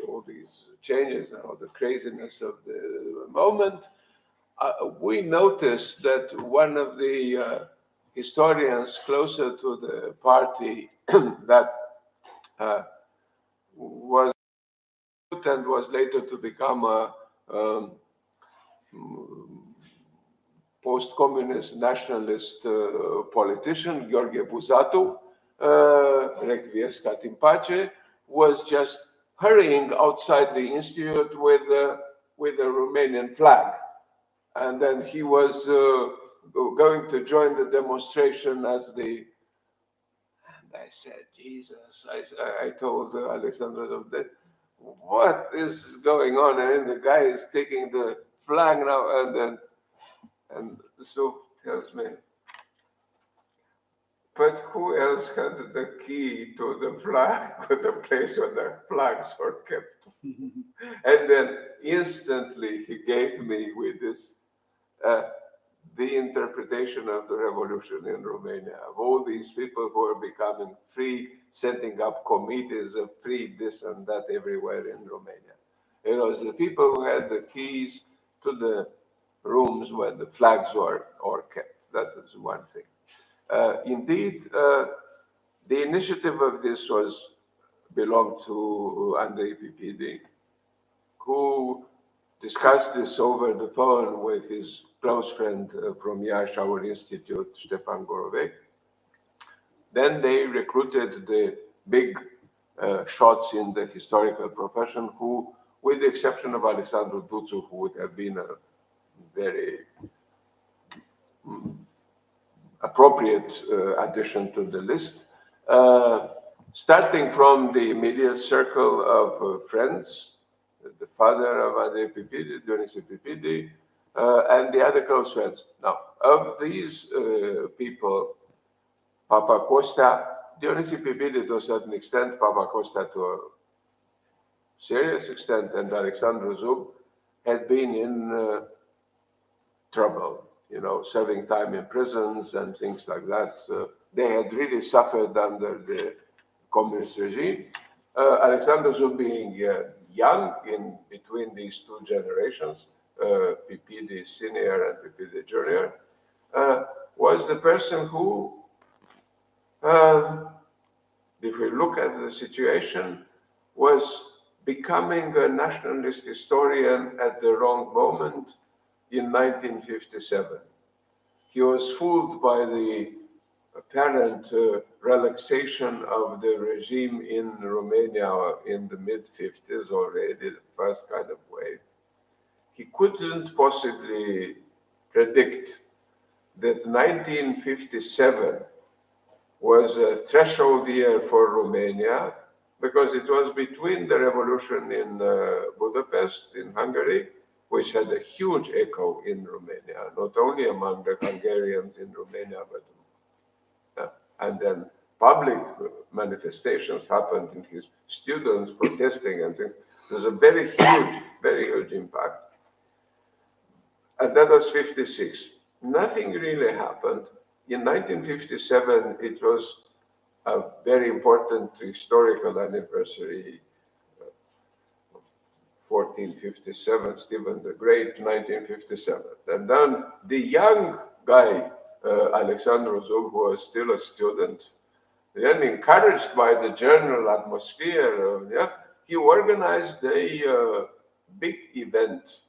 all these changes and all the craziness of the moment, we noticed that one of the historians closer to the party that was and was later to become a post-communist nationalist politician, Gheorghe Buzatu, Requiescat in pace, was just hurrying outside the institute with a Romanian flag. And then he was going to join the demonstration as the... And I said, Jesus, I told Alexandru that, what is going on? And the guy is taking the flag now, and so tells me, but who else had the key to the flag, to the place where the flags were kept? And then instantly he gave me with this, the interpretation of the revolution in Romania, of all these people who are becoming free, setting up committees of free this and that everywhere in Romania. It was the people who had the keys to the rooms where the flags were kept. That is one thing. Indeed, the initiative of this belonged to Andrei Pipidi, who discussed this over the phone with his close friend from Iași, our institute, Ștefan Gorovec. Then they recruited the big shots in the historical profession, who, with the exception of Alexandru Duțu, who would have been a very appropriate addition to the list, starting from the immediate circle of friends, the father of Andrei Pipidi, Dionisie Pipidi, and the other close friends. Now, of these people, Papa Costa Dionysi Pipidi to a certain extent, Papacosta to a serious extent, and Alexandru Zub had been in trouble, you know, serving time in prisons and things like that. They had really suffered under the communist regime. Alexandru Zub being young in between these two generations, Pipidi Senior and Pipidi Junior, was the person who, if we look at the situation, was becoming a nationalist historian at the wrong moment in 1957. He was fooled by the apparent relaxation of the regime in Romania in the mid-50s already, the first kind of wave. He couldn't possibly predict that 1957 was a threshold year for Romania because it was between the revolution in Budapest, in Hungary, which had a huge echo in Romania, not only among the Hungarians in Romania, but and then public manifestations happened in his students protesting and things. There's a very huge impact. And that was 56. Nothing really happened. In 1957, it was a very important historical anniversary, 1457, Stephen the Great, 1957. And then the young guy, Alexandru Zub, who was still a student, then encouraged by the general atmosphere, he organized a big event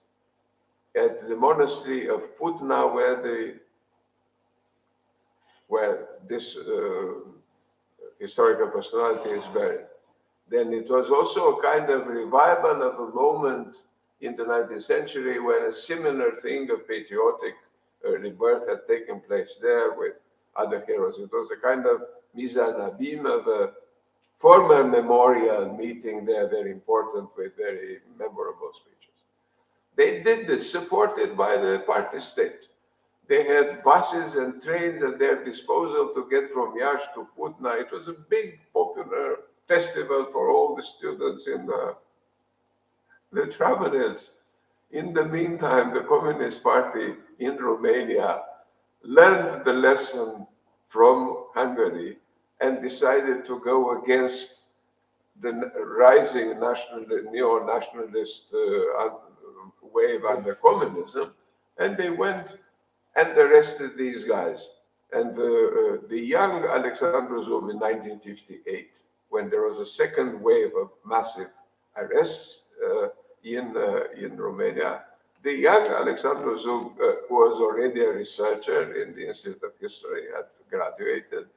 at the monastery of Putna, where this historical personality is buried. Then it was also a kind of revival of a moment in the 19th century when a similar thing of patriotic rebirth had taken place there with other heroes. It was a kind of mise en abîme of a former memorial meeting there, very important with very memorable speeches. They did this supported by the party state. They had buses and trains at their disposal to get from Iași to Putna. It was a big popular festival for all the students in the trouble is, in the meantime, the Communist Party in Romania learned the lesson from Hungary and decided to go against the rising neo-nationalist wave under communism, and they went and arrested these guys. And the young Alexandru Zub in 1958, when there was a second wave of massive arrests in Romania, the young Alexandru Zub, who was already a researcher in the Institute of History, had graduated,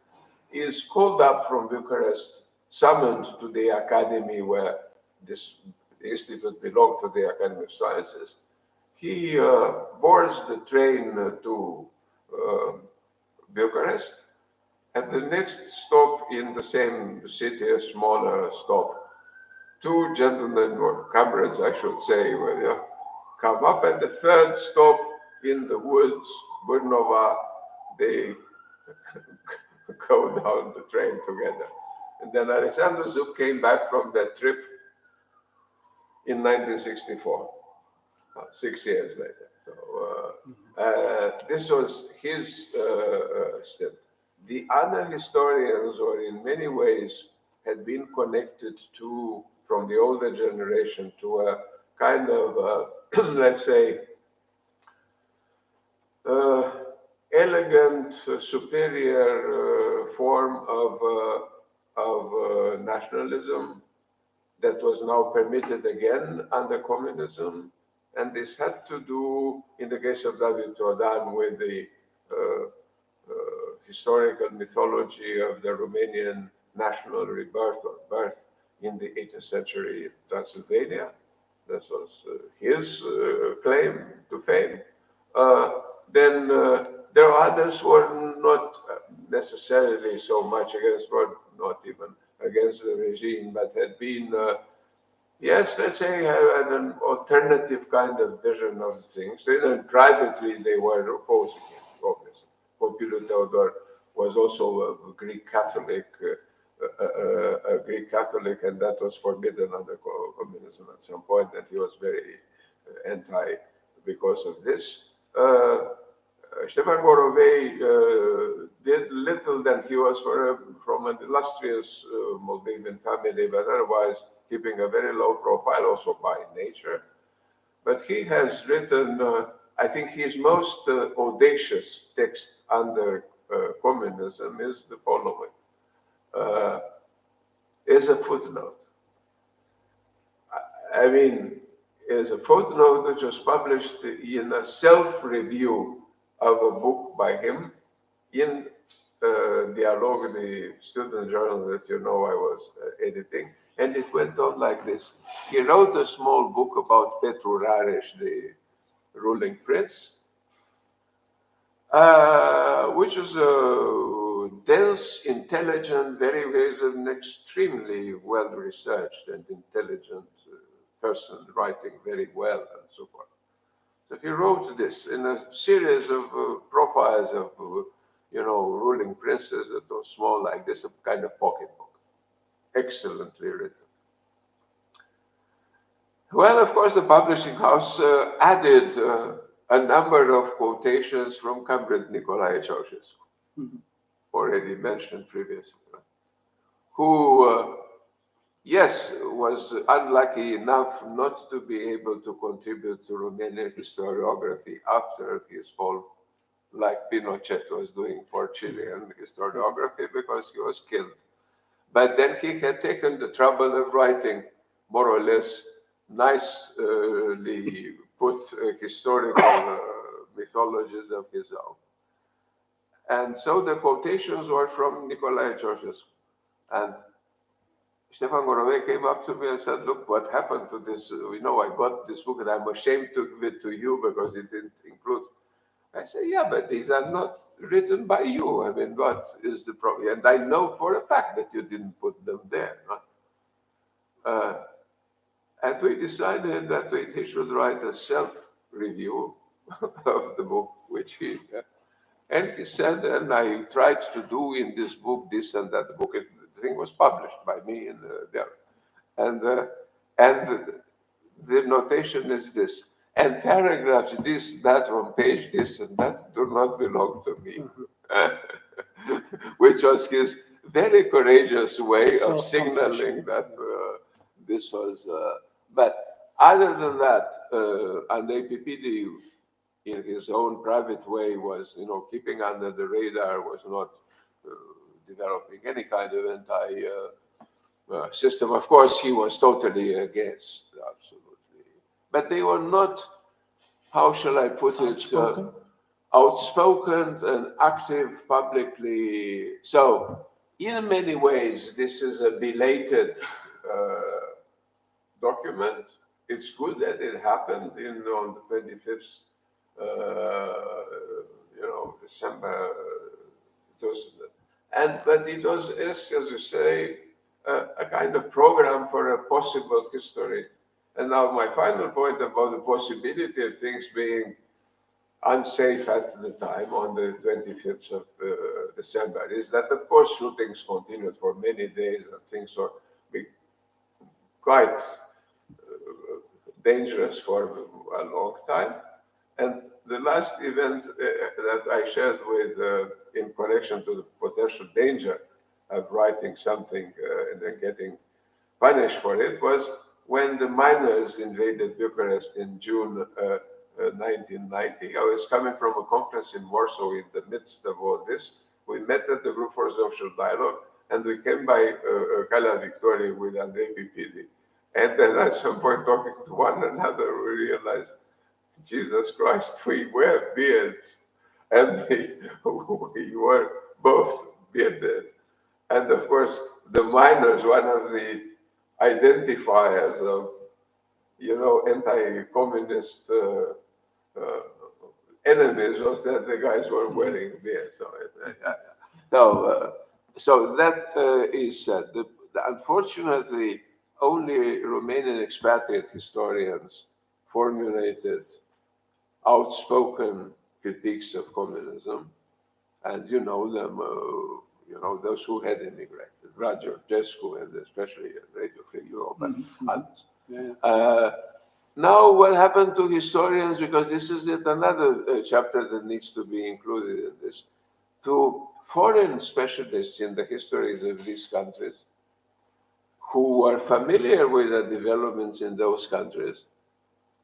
is called up from Bucharest, summoned to the academy where this institute belonged to the Academy of Sciences. He boards the train to Bucharest. At the next stop in the same city, a smaller stop, two gentlemen, or comrades, I should say, come up. At the third stop in the woods, Burnova, they go down the train together. And then Alexandru Zub came back from that trip in 1964, 6 years later. So this was his step. The other historians, or in many ways, had been connected to, from the older generation, to a kind of, let's say, elegant, superior form of nationalism that was now permitted again under communism. And this had to do, in the case of David Trodan, with the historical mythology of the Romanian national rebirth or birth in the 18th century Transylvania. That was his claim to fame. Then there are others who are not necessarily so much against, or not even against the regime, but had been, yes, let's say, had an alternative kind of vision of things. And privately they were opposing it, obviously. Popilu Teodor was also a Greek Catholic, and that was forbidden under communism at some point, and he was very anti because of this. Stefan Gorovei did little than he was from an illustrious Moldavian family, but otherwise keeping a very low profile, also by nature. But he has written, I think his most audacious text under communism is the following, is a footnote. I mean, is a footnote which was published in a self-review of a book by him in Dialog, the student journal that you know I was editing. And it went on like this. He wrote a small book about Petru Rareș, the ruling prince, which was a dense, intelligent, an extremely well-researched and intelligent person, writing very well and so forth. So he wrote this in a series of profiles of, ruling princes that were small like this, a kind of pocketbook, excellently written. Well, of course, the publishing house added a number of quotations from comrade Nicolae Ceausescu, already mentioned previously, who, yes, was unlucky enough not to be able to contribute to Romanian historiography after his fall, like Pinochet was doing for Chilean historiography, because he was killed. But then he had taken the trouble of writing more or less nicely put historical mythologies of his own. And so the quotations were from Nicolae Ceausescu. And Stefan Gorovei came up to me and said, look, what happened to this? I got this book and I'm ashamed to give it to you because it didn't include. I said, yeah, but these are not written by you. I mean, what is the problem? And I know for a fact that you didn't put them there. And we decided that he should write a self-review of the book, which he... And he said, and I tried to do in this book this and that. The book, the thing was published by me in there. And the notation is this. And paragraphs, this, that, on page, this and that, do not belong to me. Which was his very courageous way of signaling that this was... but other than that, and APPD, in his own private way, was, keeping under the radar, was not developing any kind of anti-system. Of course, he was totally against, absolutely. But they were not, how shall I put it, outspoken and active publicly. So, in many ways, this is a belated document. It's good that it happened on the 25th. December. But it was, as you say, a kind of program for a possible history. And now my final point about the possibility of things being unsafe at the time, on the 25th of December, is that, of course, shootings continued for many days and things were quite dangerous for a long time. And the last event that I shared with, in connection to the potential danger of writing something and then getting punished for it, was when the miners invaded Bucharest in June 1990. I was coming from a conference in Warsaw in the midst of all this. We met at the Group for Social Dialogue, and we came by Calea Victoriei with Andrei Pipidi. And then at some point, talking to one another, we realized, Jesus Christ, we wear beards, and we were both bearded. And of course, the miners, one of the identifiers of, anti-communist enemies was that the guys were wearing beards. So that is said. Unfortunately, only Romanian expatriate historians formulated outspoken critiques of communism. And you know them, those who had immigrated, Roger Jescu, and especially Radio Free Europe and others. Yeah. Now, what happened to historians, because this is yet another chapter that needs to be included in this, to foreign specialists in the histories of these countries who were familiar with the developments in those countries,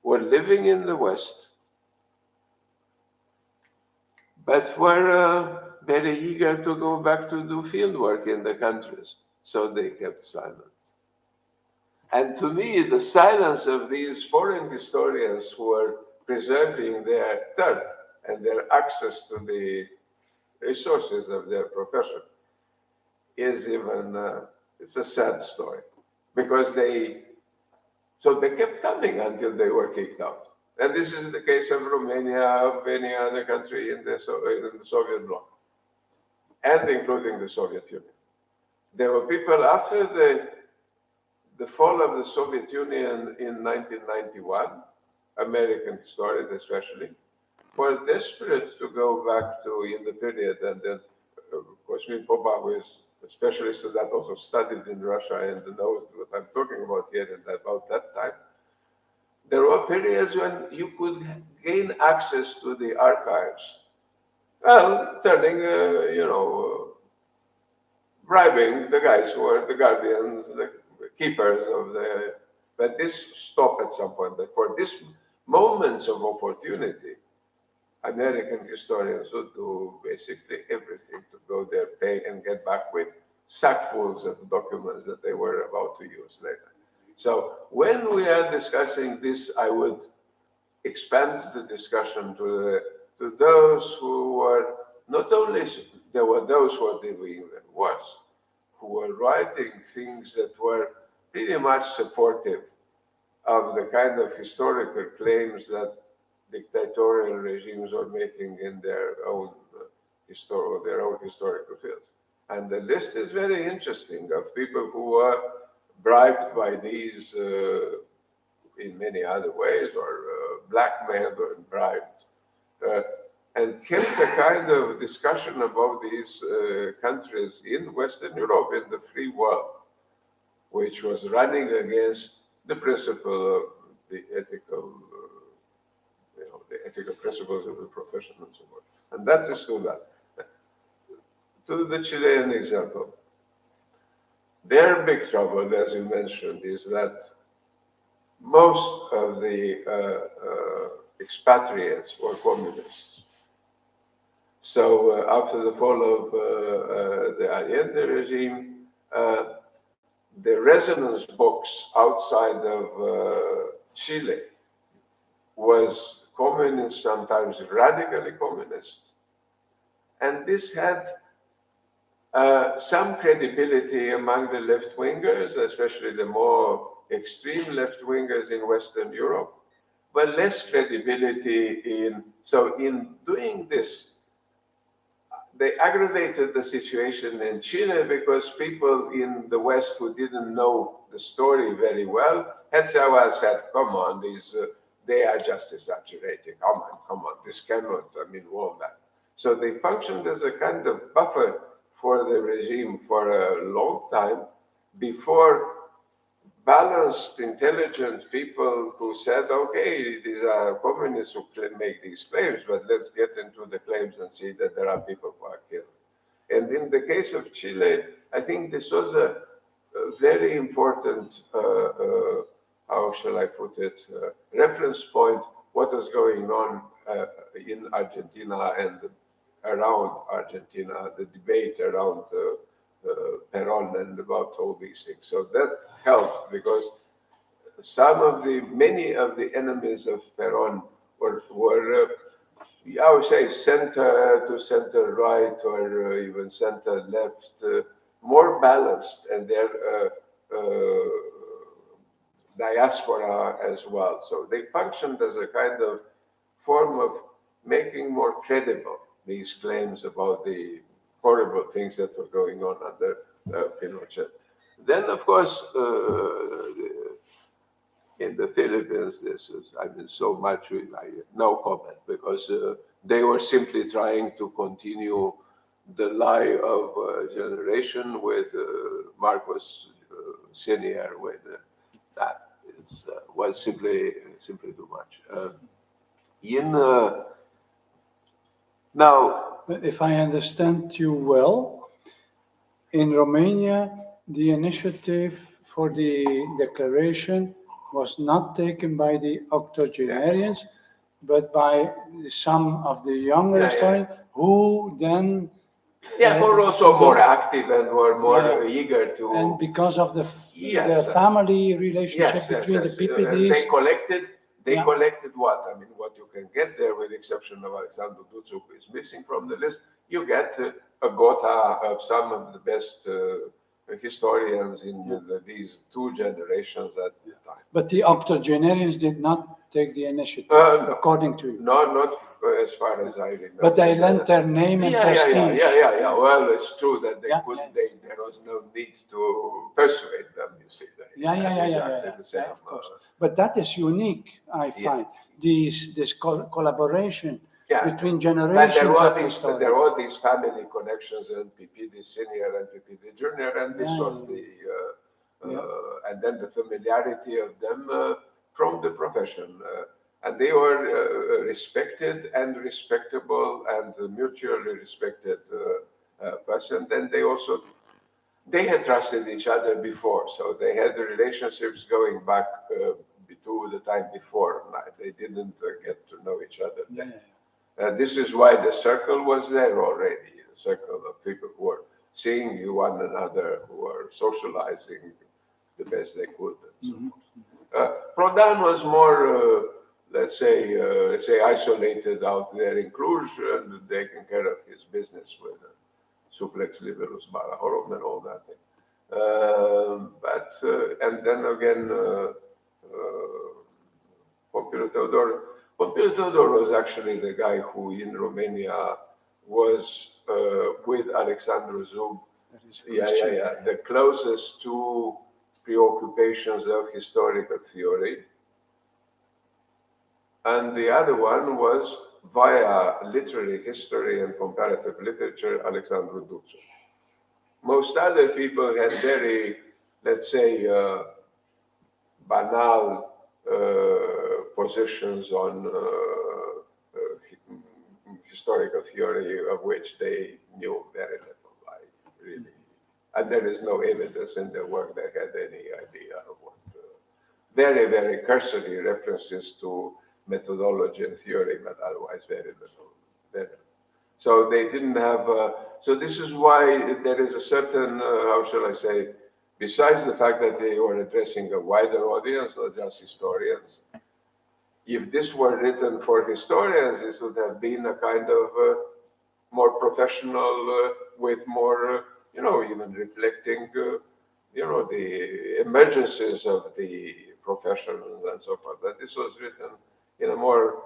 were living in the West, but were very eager to go back to do field work in the countries, so they kept silent. And to me, the silence of these foreign historians who are preserving their turf and their access to the resources of their profession is it's a sad story. Because they kept coming until they were kicked out. And this is the case of Romania, of any other country in the Soviet bloc, and including the Soviet Union. There were people after the fall of the Soviet Union in 1991, American historians especially, were desperate to go back to in the period, and then, of course, Popa, who is a specialist in that, also studied in Russia and knows what I'm talking about here and about that time. There were periods when you could gain access to the archives. Well, bribing the guys who are the guardians, the keepers of the. But this stopped at some point. But for these moments of opportunity, American historians would do basically everything to go there, pay, and get back with sackfuls of documents that they were about to use later. So when we are discussing this, I would expand the discussion to those who were not only, there were those who were doing even worse, who were writing things that were pretty much supportive of the kind of historical claims that dictatorial regimes are making in their own historical fields. And the list is very interesting of people who were bribed by these in many other ways, or blackmailed or bribed, and kept a kind of discussion about these countries in Western Europe, in the free world, which was running against the principle of the ethical, the ethical principles of the profession and so forth. And that is to that. To the Chilean example, their big trouble, as you mentioned, is that most of the expatriates were communists. So after the fall of the Allende regime, the resonance box outside of Chile was communist, sometimes radically communist. And this had some credibility among the left-wingers, especially the more extreme left-wingers in Western Europe, but less credibility in doing this, they aggravated the situation in Chile because people in the West who didn't know the story very well had said, come on, they are just exaggerating. Come on, this cannot, all that. So they functioned as a kind of buffer for the regime for a long time before balanced, intelligent people who said, okay, these are communists who make these claims, but let's get into the claims and see that there are people who are killed. And in the case of Chile, I think this was a very important, how shall I put it, reference point, what was going on in Argentina and around Argentina, the debate around Peron and about all these things. So that helped because many of the enemies of Peron were I would say center to center right or even center left, more balanced, and their diaspora as well. So they functioned as a kind of form of making more credible these claims about the horrible things that were going on under Pinochet. Then, of course, in the Philippines, so much, no comment, because they were simply trying to continue the lie of generation with Mark was senior with that was simply too much. Now, If I understand you well, in Romania, the initiative for the declaration was not taken by the octogenarians, but by some of the younger historians who then were also more active and were more eager to. and because of the Yes, family relationship between the And PPDs. they collected what? I mean, what you can get there, with the exception of Alexandru Duțu, who is missing from the list, you get a gota of some of the best historians in these two generations at the time. But the octogenarians did not take the initiative, according to you. Not as far as I remember. But they lent their name and prestige. Yeah. Well, it's true that there was no need to persuade them, you see. Of course. But that is unique, I find. This collaboration between generations of historians. There were these family connections, and PPD senior and PPD junior, and this was and then the familiarity of them from the profession. And they were respected and respectable and mutually respected person. Then they had trusted each other before, so they had the relationships going back to the time before. They didn't get to know each other then. This is why the circle was there already, the circle of people who were seeing one another, who were socializing the best they could. Prodan was more, let's say, isolated out there in Cluj and taking care of his business with suplex liberus Balahorum and all that thing. And then again, Pompiliu Teodor was actually the guy who in Romania was with Alexandru Zub. The closest to preoccupations of historical theory. And the other one was via literary history and comparative literature, Alexandru Duțu. Most other people had very, let's say, banal positions on historical theory, of which they knew very little, really. And there is no evidence in their work they had any idea of what. Very, very cursory references to methodology and theory, but otherwise very little. So they didn't have. So this is why there is a certain, how shall I say, besides the fact that they were addressing a wider audience, not just historians. If this were written for historians, this would have been a kind of more professional, with more, even reflecting, the emergencies of the profession and so forth. But this was written in a more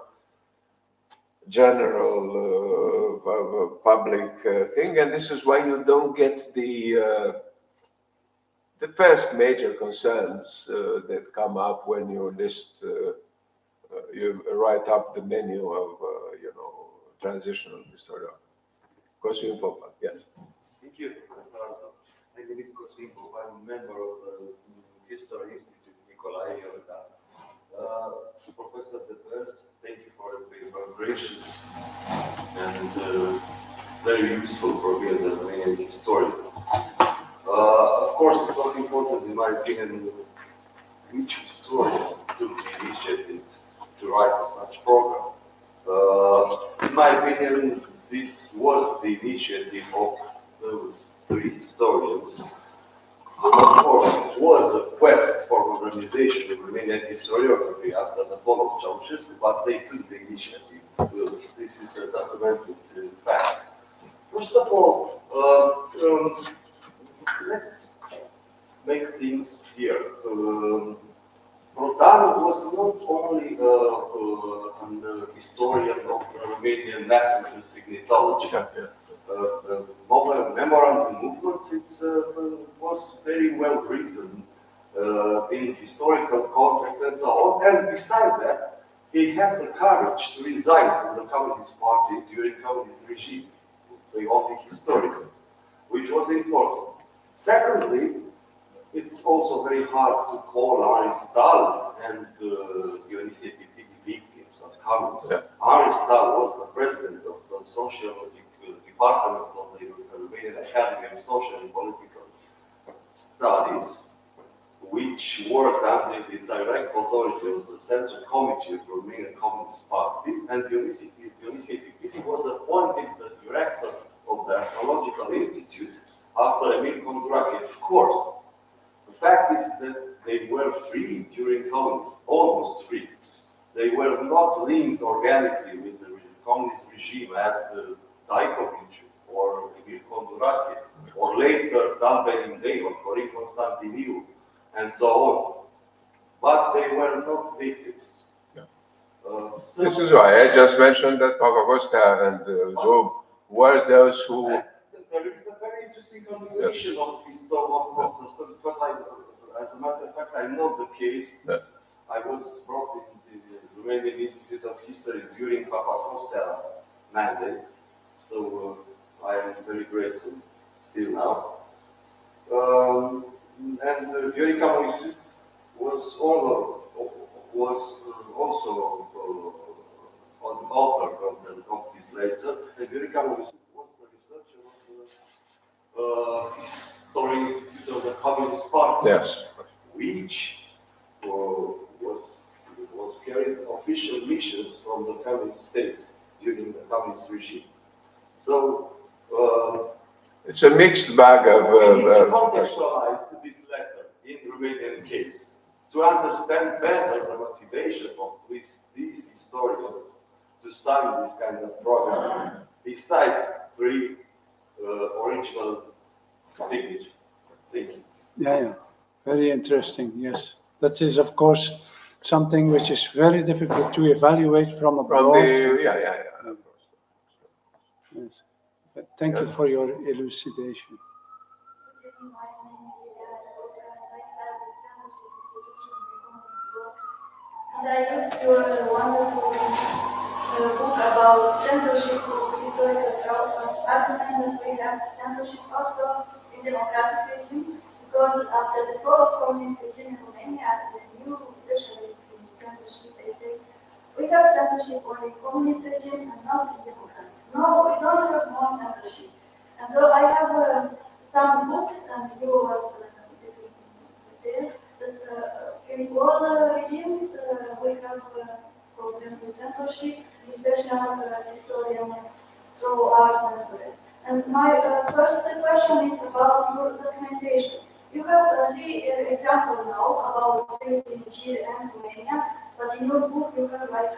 general, public thing, and this is why you don't get the first major concerns that come up when you list, you write up the menu of, transitional historiography. Cosmin Popa, yes. Thank you, Professor Arto. My name is Cosmin Popa. I'm a member of the History Institute Nicolae Iorga. Professor De Bert, thank you for your gracious and very useful for me as a Romanian historian. Of course, it's not important, in my opinion, which historian took the initiative to write such program. In my opinion, this was the initiative of those three historians. Of course, it was a quest for modernization of Romanian historiography after the fall of Ceausescu, but they took the initiative. This is a documented fact. First of all, let's make things clear. Prodan was not only an historian of Romanian nationalistic mythology. The memorandum movements, it was very well written in historical context and so on. And besides that, he had the courage to resign from the Communist Party during Communist regime. only historical, which was important. Secondly, it's also very hard to call Aristotle and Dionysius victims of communism. Yeah. Aristotle was the president of the social department of the Romanian Academy of Social and Political Studies, which worked under the direct authority of the Central Committee of the Romanian Communist Party, and Dionysius was appointed the director of the Archaeological Institute after Emil Condurache. Of course, the fact is that they were free during communism, almost free. They were not linked organically with the communist regime as Dajkovic or Emil Condurache, or later Dan Berindei or Corin Constantiniu, and so on. But they were not victims. Yeah. This is why I just mentioned that Pagagosta and Zob were those who... There is a very interesting continuation of this story, because as a matter of fact, I know the case. Yeah. I was brought into the Romanian Institute of History during Papa mandate, so I am very grateful still now. And Viorica Moisu was also an author of this letter, and Viorica Moisu was the researcher of the History Institute of the Communist Party, Yes. which was carried official missions from the communist state during the communist regime. So It's a mixed bag of... we need to contextualize this letter in Romanian case to understand better the motivations of these historians to sign this kind of program, beside three original signatures. Thank you. Yeah, very interesting, yes. That is, of course, something which is very difficult to evaluate from abroad. Yeah. Of course. Yes. But thank you for your elucidation. And I used your wonderful book about censorship of historical trauma argument that we have censorship also in democratic regime, because after the fall of communist regime in Romania, the new specialists in censorship, they say, we have censorship only in communist regime and not in democratic. No, we don't have more censorship. And so I have some books, and you was there, that in all regimes we have problems with censorship, especially historian through our censorship. And my first question is about your documentation. You have three examples now about in Chile and Romania, but in your book you have like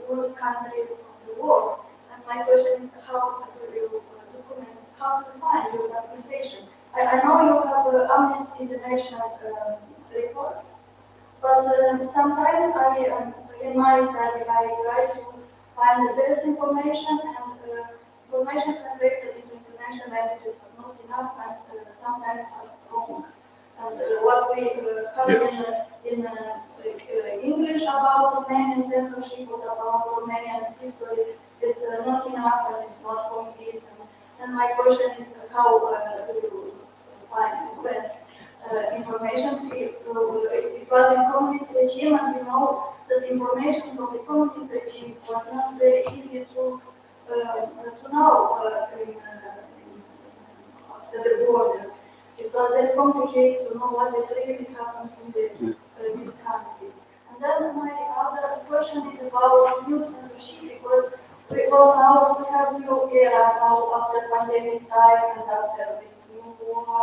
all countries of the world. And my question is, how do you document, how to find your documentation? I know you have Amnesty International reports, but sometimes in my study, I try to find the best information, and information translated into international languages is not enough, and sometimes are wrong. And what we have in English about Romanian censorship, what about Romanian history, is not enough, and it's not complete. And my question is, how do you find the best information? It was in communist regime, and you know, this information from the communist regime was not very easy to know after the border. It was very complicated to know what is really happening in these countries. And then my other question is about new censorship, because we all know we have new era now after pandemic time and after this new war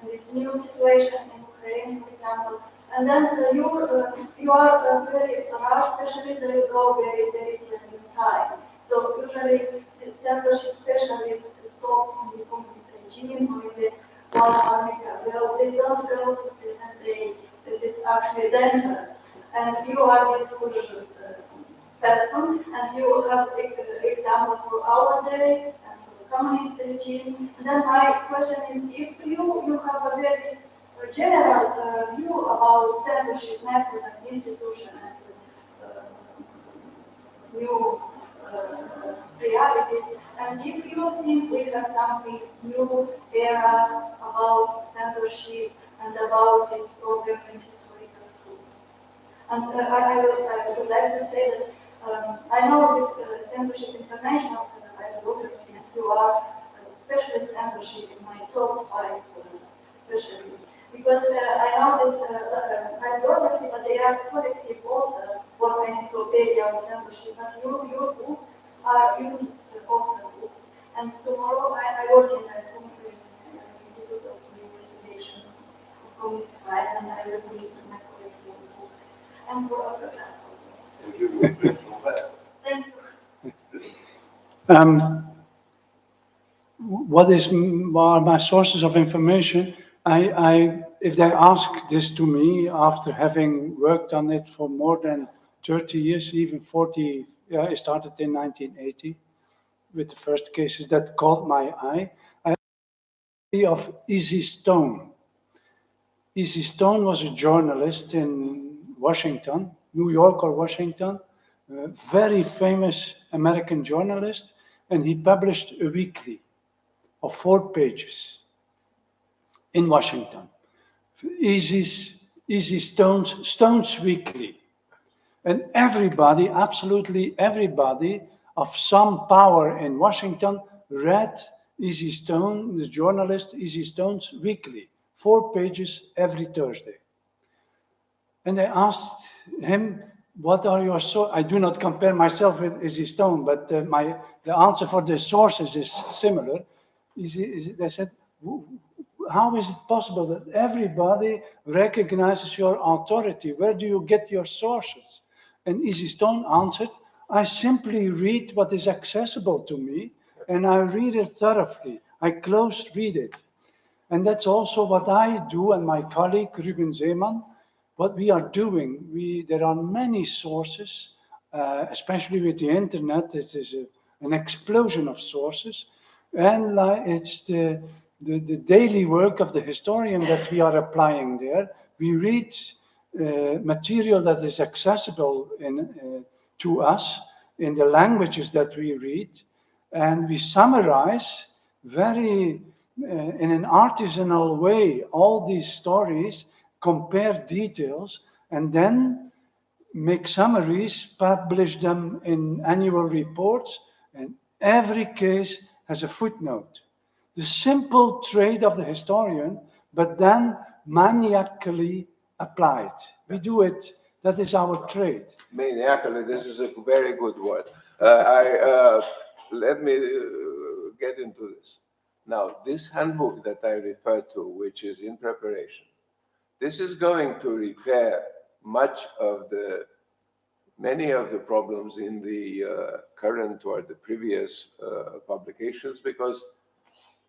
and this new situation in Ukraine, for example. And then you are very rush, especially they go very, very less in time. So usually the censorship specialists stop in the communist regime or in the one army. Well, they don't go to present day. This is actually dangerous. And you are this courageous person, and you have example for our day and for the communist regime. And then my question is, if you have a very general view about censorship method and institution and new realities, And if you think we have something new era about censorship and about this problem in historical tools. And I would like to say that I know this censorship international historiography, and you are especially censorship in my top 5, especially. Because I know this historiography, but they are collective authors, what encyclopedia of censorship, but your book are unique author books. And tomorrow I work in a Institute of Investigation of Communist Crime, and I will read my collection book. And for other also. And you will bring professor. Thank you. What are my sources of information? If they ask this to me after having worked on it for more than 30 years, even 40, I started in 1980 with the first cases that caught my eye. I of Izzy Stone. Izzy Stone was a journalist in Washington, New York or Washington, a very famous American journalist, and he published a weekly of 4 pages in Washington. Izzy Stone's Weekly. And everybody, absolutely everybody of some power in Washington read Izzy Stone, the journalist Izzy Stone's Weekly, 4 pages every Thursday. And I asked him, what are your sources? I do not compare myself with Izzy Stone, but the answer for the sources is similar. They said, how is it possible that everybody recognizes your authority? Where do you get your sources? And Izzy Stone answered, I simply read what is accessible to me, and I read it thoroughly. I close read it. And that's also what I do, and my colleague Ruben Zeeman, what we are doing. There are many sources, especially with the internet. It is an explosion of sources. And it's the daily work of the historian that we are applying there. We read material that is accessible to us in the languages that we read, and we summarize in an artisanal way all these stories, compare details, and then make summaries, publish them in annual reports, and every case has a footnote. The simple trade of the historian, but then maniacally applied. We do it, that is our trade. Maniacally, this is a very good word. Let me get into this. Now, this handbook that I referred to, which is in preparation, this is going to repair many of the problems in the current or the previous publications, because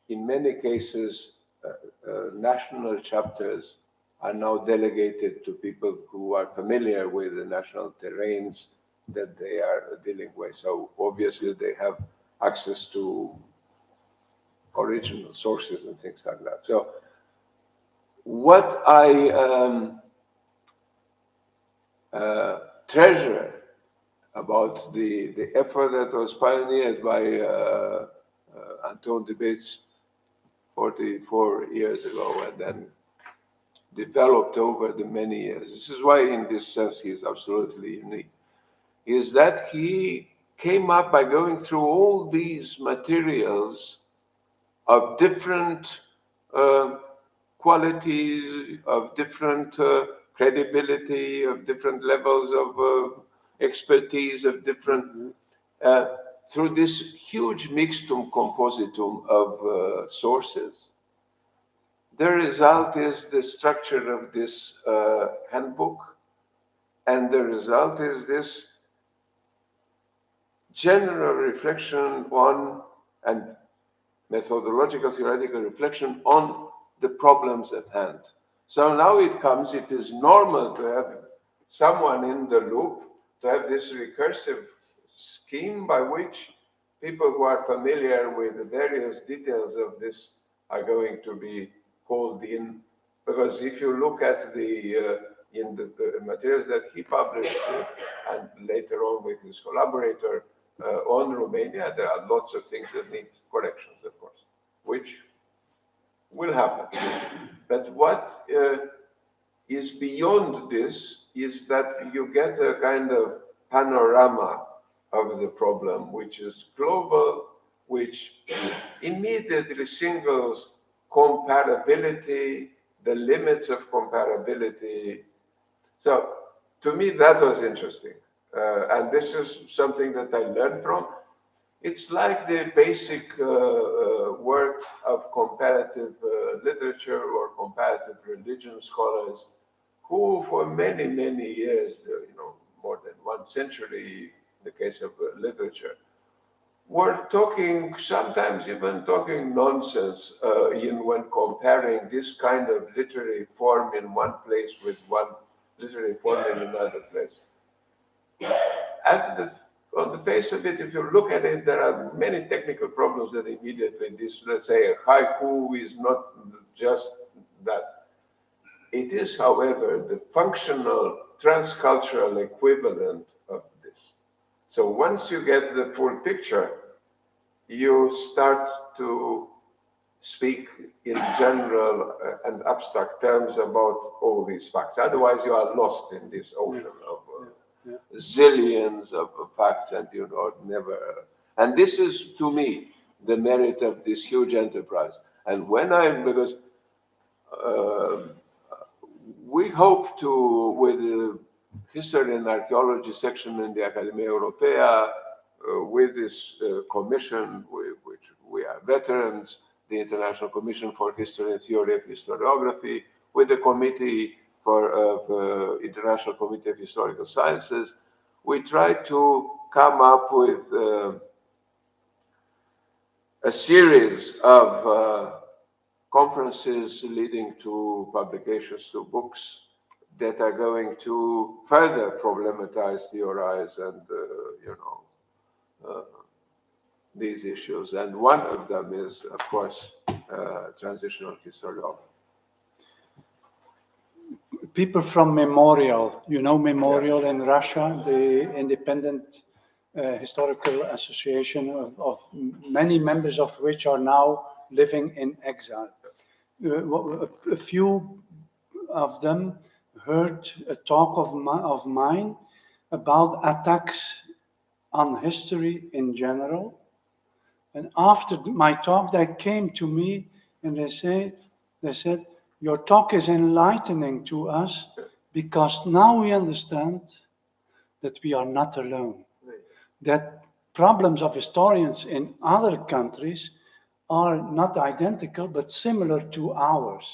in many cases, national chapters are now delegated to people who are familiar with the national terrains that they are dealing with. So obviously they have access to original sources and things like that. So what I treasure about the effort that was pioneered by Anton de Baets 44 years ago and then developed over the many years. This is why in this sense he is absolutely unique, is that he came up by going through all these materials of different qualities, of different credibility, of different levels of expertise, of different, through this huge mixtum compositum of sources. The result is the structure of this handbook, and the result is this general reflection on, and methodological theoretical reflection on the problems at hand. So now it is normal to have someone in the loop, to have this recursive scheme by which people who are familiar with the various details of this are going to be called in. Because if you look at the materials that he published and later on with his collaborator, on Romania, there are lots of things that need corrections, of course, which will happen. But what is beyond this is that you get a kind of panorama of the problem, which is global, which immediately singles comparability, the limits of comparability. So to me, that was interesting. And this is something that I learned from. It's like the basic work of comparative literature or comparative religion scholars who for many, many years, more than 1 century in the case of literature, were talking, sometimes even talking nonsense when comparing this kind of literary form in one place with one literary form in another place. On the face of it, if you look at it, there are many technical problems that immediately this, let's say, a haiku is not just that. It is, however, the functional transcultural equivalent of this. So once you get the full picture, you start to speak in general and abstract terms about all these facts. Otherwise, you are lost in this ocean of zillions of facts, and never. And this is, to me, the merit of this huge enterprise. And because we hope to, with the history and archaeology section in the Academia Europaea, with this commission, which we are veterans, the International Commission for History and Theory of Historiography, with the Committee for International Committee of Historical Sciences, we try to come up with a series of conferences leading to publications, to books that are going to further problematize, theorize, and these issues. And one of them is, of course, transitional historiography. People from Memorial, Memorial in Russia, the independent historical association of many members of which are now living in exile. A few of them heard a talk of mine about attacks on history in general. And after my talk, they came to me and they said, your talk is enlightening to us because now we understand that we are not alone. That problems of historians in other countries are not identical, but similar to ours.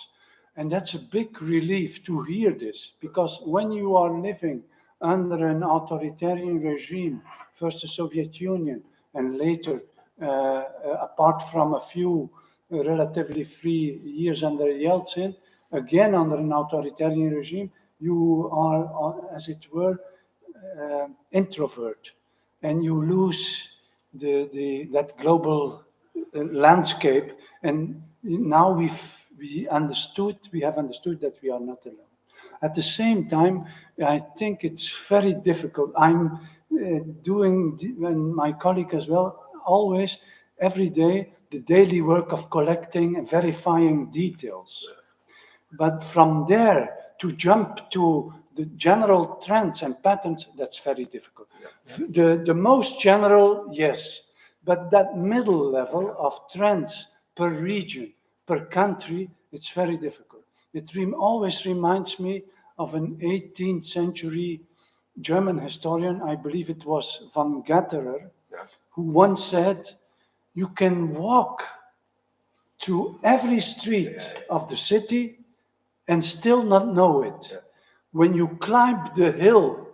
And that's a big relief to hear this, because when you are living under an authoritarian regime, first the Soviet Union, and later, apart from a few relatively free years under Yeltsin, again under an authoritarian regime, you are, as it were, introvert, and you lose that global landscape. And now we have understood that we are not alone. At the same time, I think it's very difficult. I'm doing, and my colleague as well, always, every day, the daily work of collecting and verifying details. But from there to jump to the general trends and patterns, that's very difficult. The most general, yes, but that middle level of trends per region, per country, it's very difficult. It always reminds me of an 18th century German historian, I believe it was von Gatterer, who once said, you can walk to every street of the city and still not know it. When you climb the hill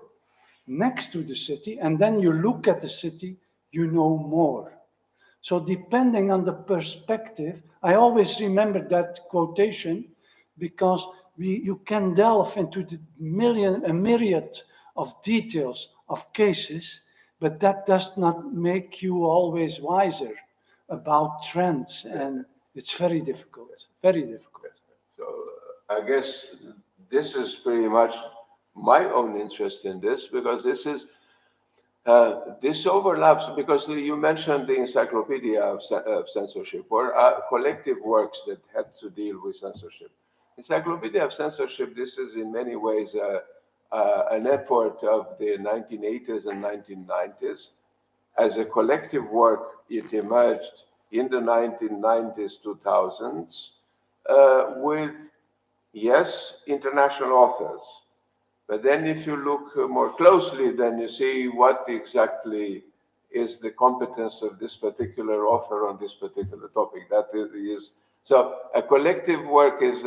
next to the city and then you look at the city, you know more. So depending on the perspective, I always remember that quotation because you can delve into the myriad of details of cases, but that does not make you always wiser about trends, and it's very difficult, very difficult. So I guess this is pretty much my own interest in this, because this is This overlaps because you mentioned the Encyclopedia of Censorship, or collective works that had to deal with censorship. Encyclopedia of Censorship, this is in many ways an effort of the 1980s and 1990s. As a collective work, it emerged in the 1990s, 2000s, with, yes, international authors. But then if you look more closely, then you see what exactly is the competence of this particular author on this particular topic. That is, so a collective work is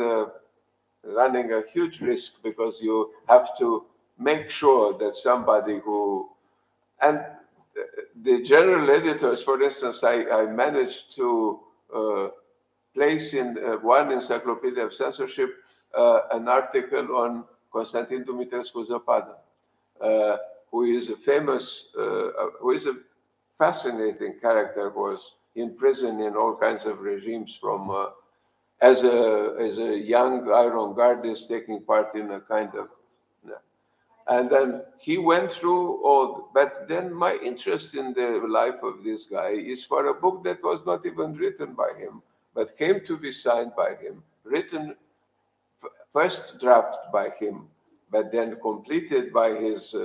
running a huge risk because you have to make sure that somebody who, and the general editors, for instance, I managed to place in one encyclopedia of censorship an article on Constantin Dumitrescu Zapada, who is a famous, who is a fascinating character, was in prison in all kinds of regimes from as a young iron guardist taking part in a kind of, and then he went through all, but then my interest in the life of this guy is for a book that was not even written by him, but came to be signed by him, written first draft by him, but then completed by his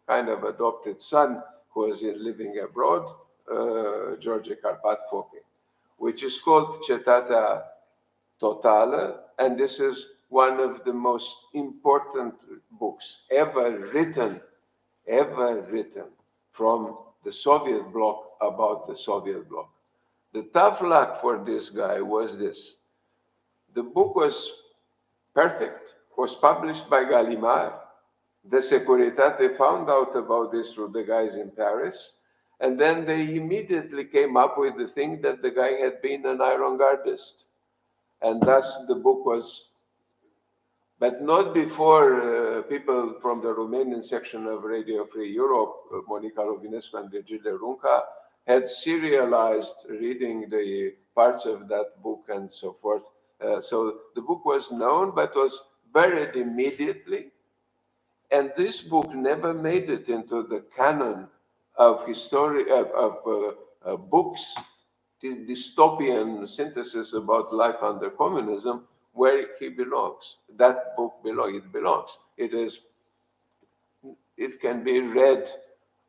kind of adopted son who was living abroad, George Karpat-Foke, which is called Cetatea Totală, and this is one of the most important books ever written from the Soviet bloc about the Soviet bloc. The tough luck for this guy was this. The book was perfect, was published by Gallimard. The Securitate found out about this through the guys in Paris, and then they immediately came up with the thing that the guy had been an iron-gardist. And thus the book was, but not before people from the Romanian section of Radio Free Europe, Monica Rovinescu and Virgile Runca, had serialized reading the parts of that book and so forth. So the book was known, but was buried immediately. And this book never made it into the canon of history, of books, the dystopian synthesis about life under communism, where he belongs. That book belongs. It can be read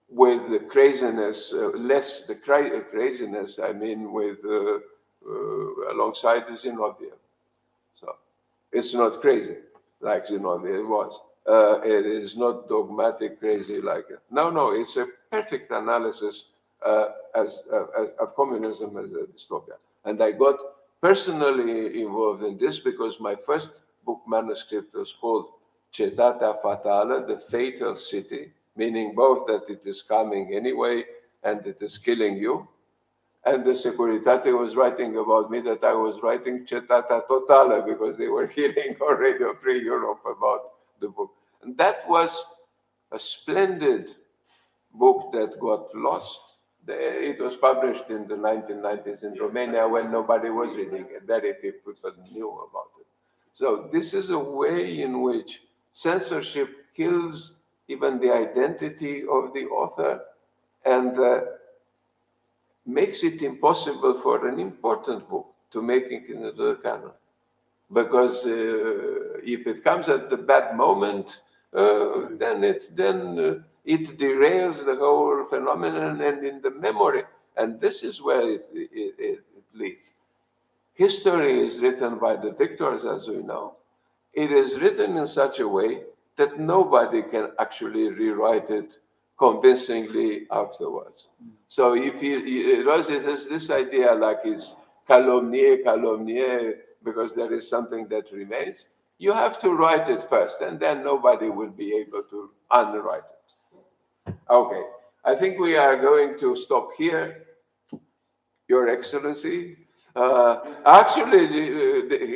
with the craziness, less the craziness, I mean, with alongside Zinoviev. So it's not crazy like Zinoviev was. It is not dogmatic crazy like it. No, it's a perfect analysis of communism as a dystopia. And I got personally involved in this because my first book manuscript was called Cetatea Fatală, the fatal city, meaning both that it is coming anyway and it is killing you. And the Securitate was writing about me that I was writing Cetatea Totală because they were hearing on Radio Free Europe about the book. And that was a splendid book that got lost. It was published in the 1990s in Romania when nobody was reading it. Very few people knew about it. So this is a way in which censorship kills even the identity of the author and makes it impossible for an important book to make it into the canon. Because if it comes at the bad moment, then it derails the whole phenomenon and in the memory. And this is where it leads. History is written by the victors, as we know. It is written in such a way that nobody can actually rewrite it convincingly afterwards. So if it has this idea like it's calomnie, because there is something that remains, you have to write it first, and then nobody will be able to unwrite it. Okay, I think we are going to stop here, Your Excellency. Actually,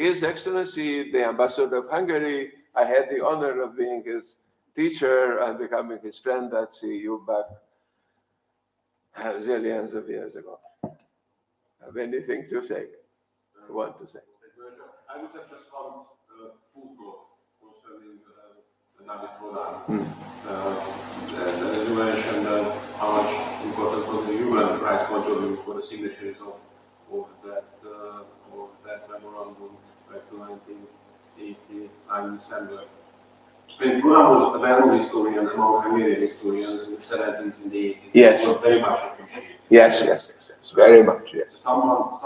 His Excellency, the Ambassador of Hungary, I had the honor of being his teacher and becoming his friend at CEU back zillions of years ago. Have anything to say? You want to say? I would have just one footnote concerning the Navis Bodan. As you mentioned, our point of view for the signatories of that memorandum back to 1989 December. And Guram was a well-known historian among Hungarian historians in the 70s and the 80s. Yes. It was very much appreciated. Yes, very much, yes. Someone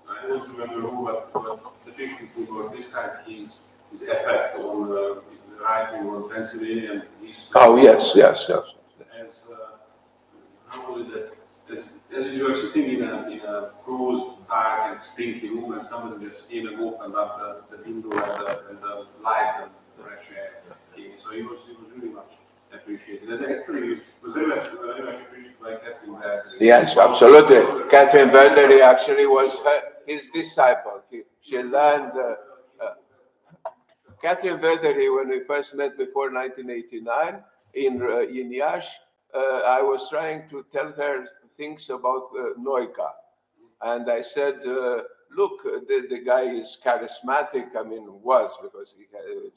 I don't remember who, but depicted this kind of his effect on writing on Transylvanian history. Oh, yes. As how was it that as you were sitting in a closed, dark and stinky room, and somebody just came and opened up the window and the light and fresh air. So it was really much appreciated. And actually, it was very much appreciated by Catherine Berger. Yes, absolutely. Catherine Berger actually was his disciple. She learned. Catherine Berger, when we first met before 1989 in Iași, I was trying to tell her things about Noica. And I said, look, the guy is charismatic. I mean, was, because he had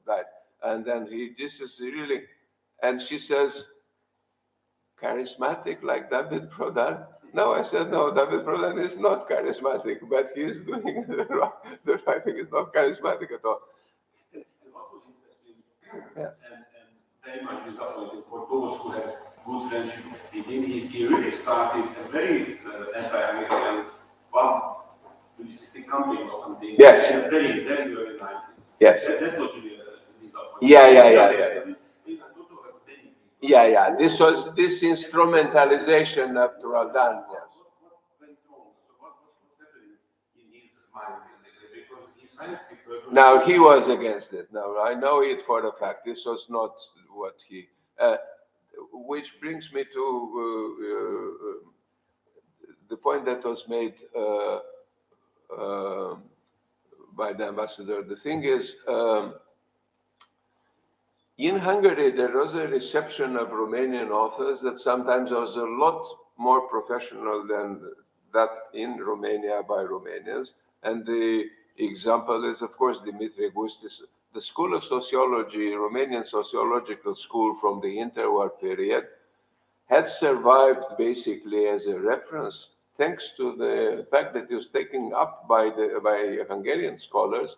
died. And then this is really, and she says, charismatic like David Prodan? No, I said, no, David Prodan is not charismatic, but he is doing the right thing. Is not charismatic at all. And what was interesting, and very much disappointing for those who had good friendship with him, he really started a very anti-Hungarian publicistic campaign or something. Yes. In the very, very early 90s. Yes. That was really disappointing. Yeah. This was this instrumentalization of Prodan. Yes. What went wrong? So what's happening in his mind? Because he's scientific. Now he was against it. Now I know it for a fact. This was not what he. Which brings me to the point that was made by the ambassador. The thing is. In Hungary, there was a reception of Romanian authors that sometimes was a lot more professional than that in Romania by Romanians. And the example is, of course, Dimitrie Gustis. The School of Sociology, Romanian Sociological School from the interwar period, had survived basically as a reference thanks to the fact that it was taken up by Hungarian scholars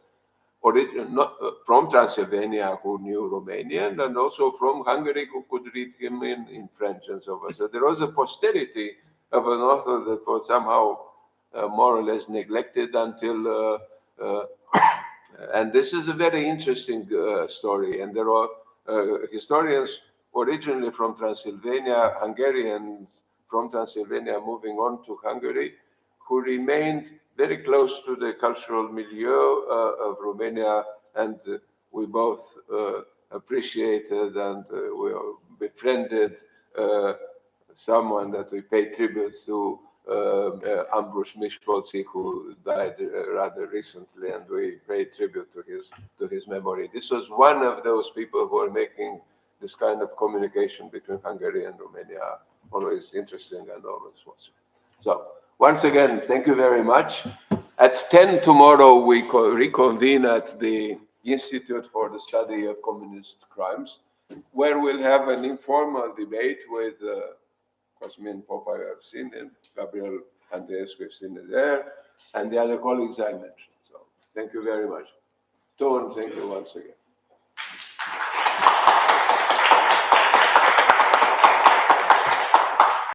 from Transylvania who knew Romanian, and also from Hungary who could read him in French and so on. So there was a posterity of an author that was somehow more or less neglected until, and this is a very interesting story. And there are historians originally from Transylvania, Hungarians from Transylvania moving on to Hungary, who remained very close to the cultural milieu of Romania, and we both appreciated and we befriended someone that we pay tribute to, Ambrosch Miskolci, who died rather recently, and we pay tribute to his memory. This was one of those people who are making this kind of communication between Hungary and Romania always interesting and always was. So. Once again, thank you very much. At 10 tomorrow, we reconvene at the Institute for the Study of Communist Crimes, where we'll have an informal debate with Cosmin Popa, I've seen him, Gabriel Andreescu, we've seen it there, and the other colleagues I mentioned. So thank you very much. Ton, thank you once again.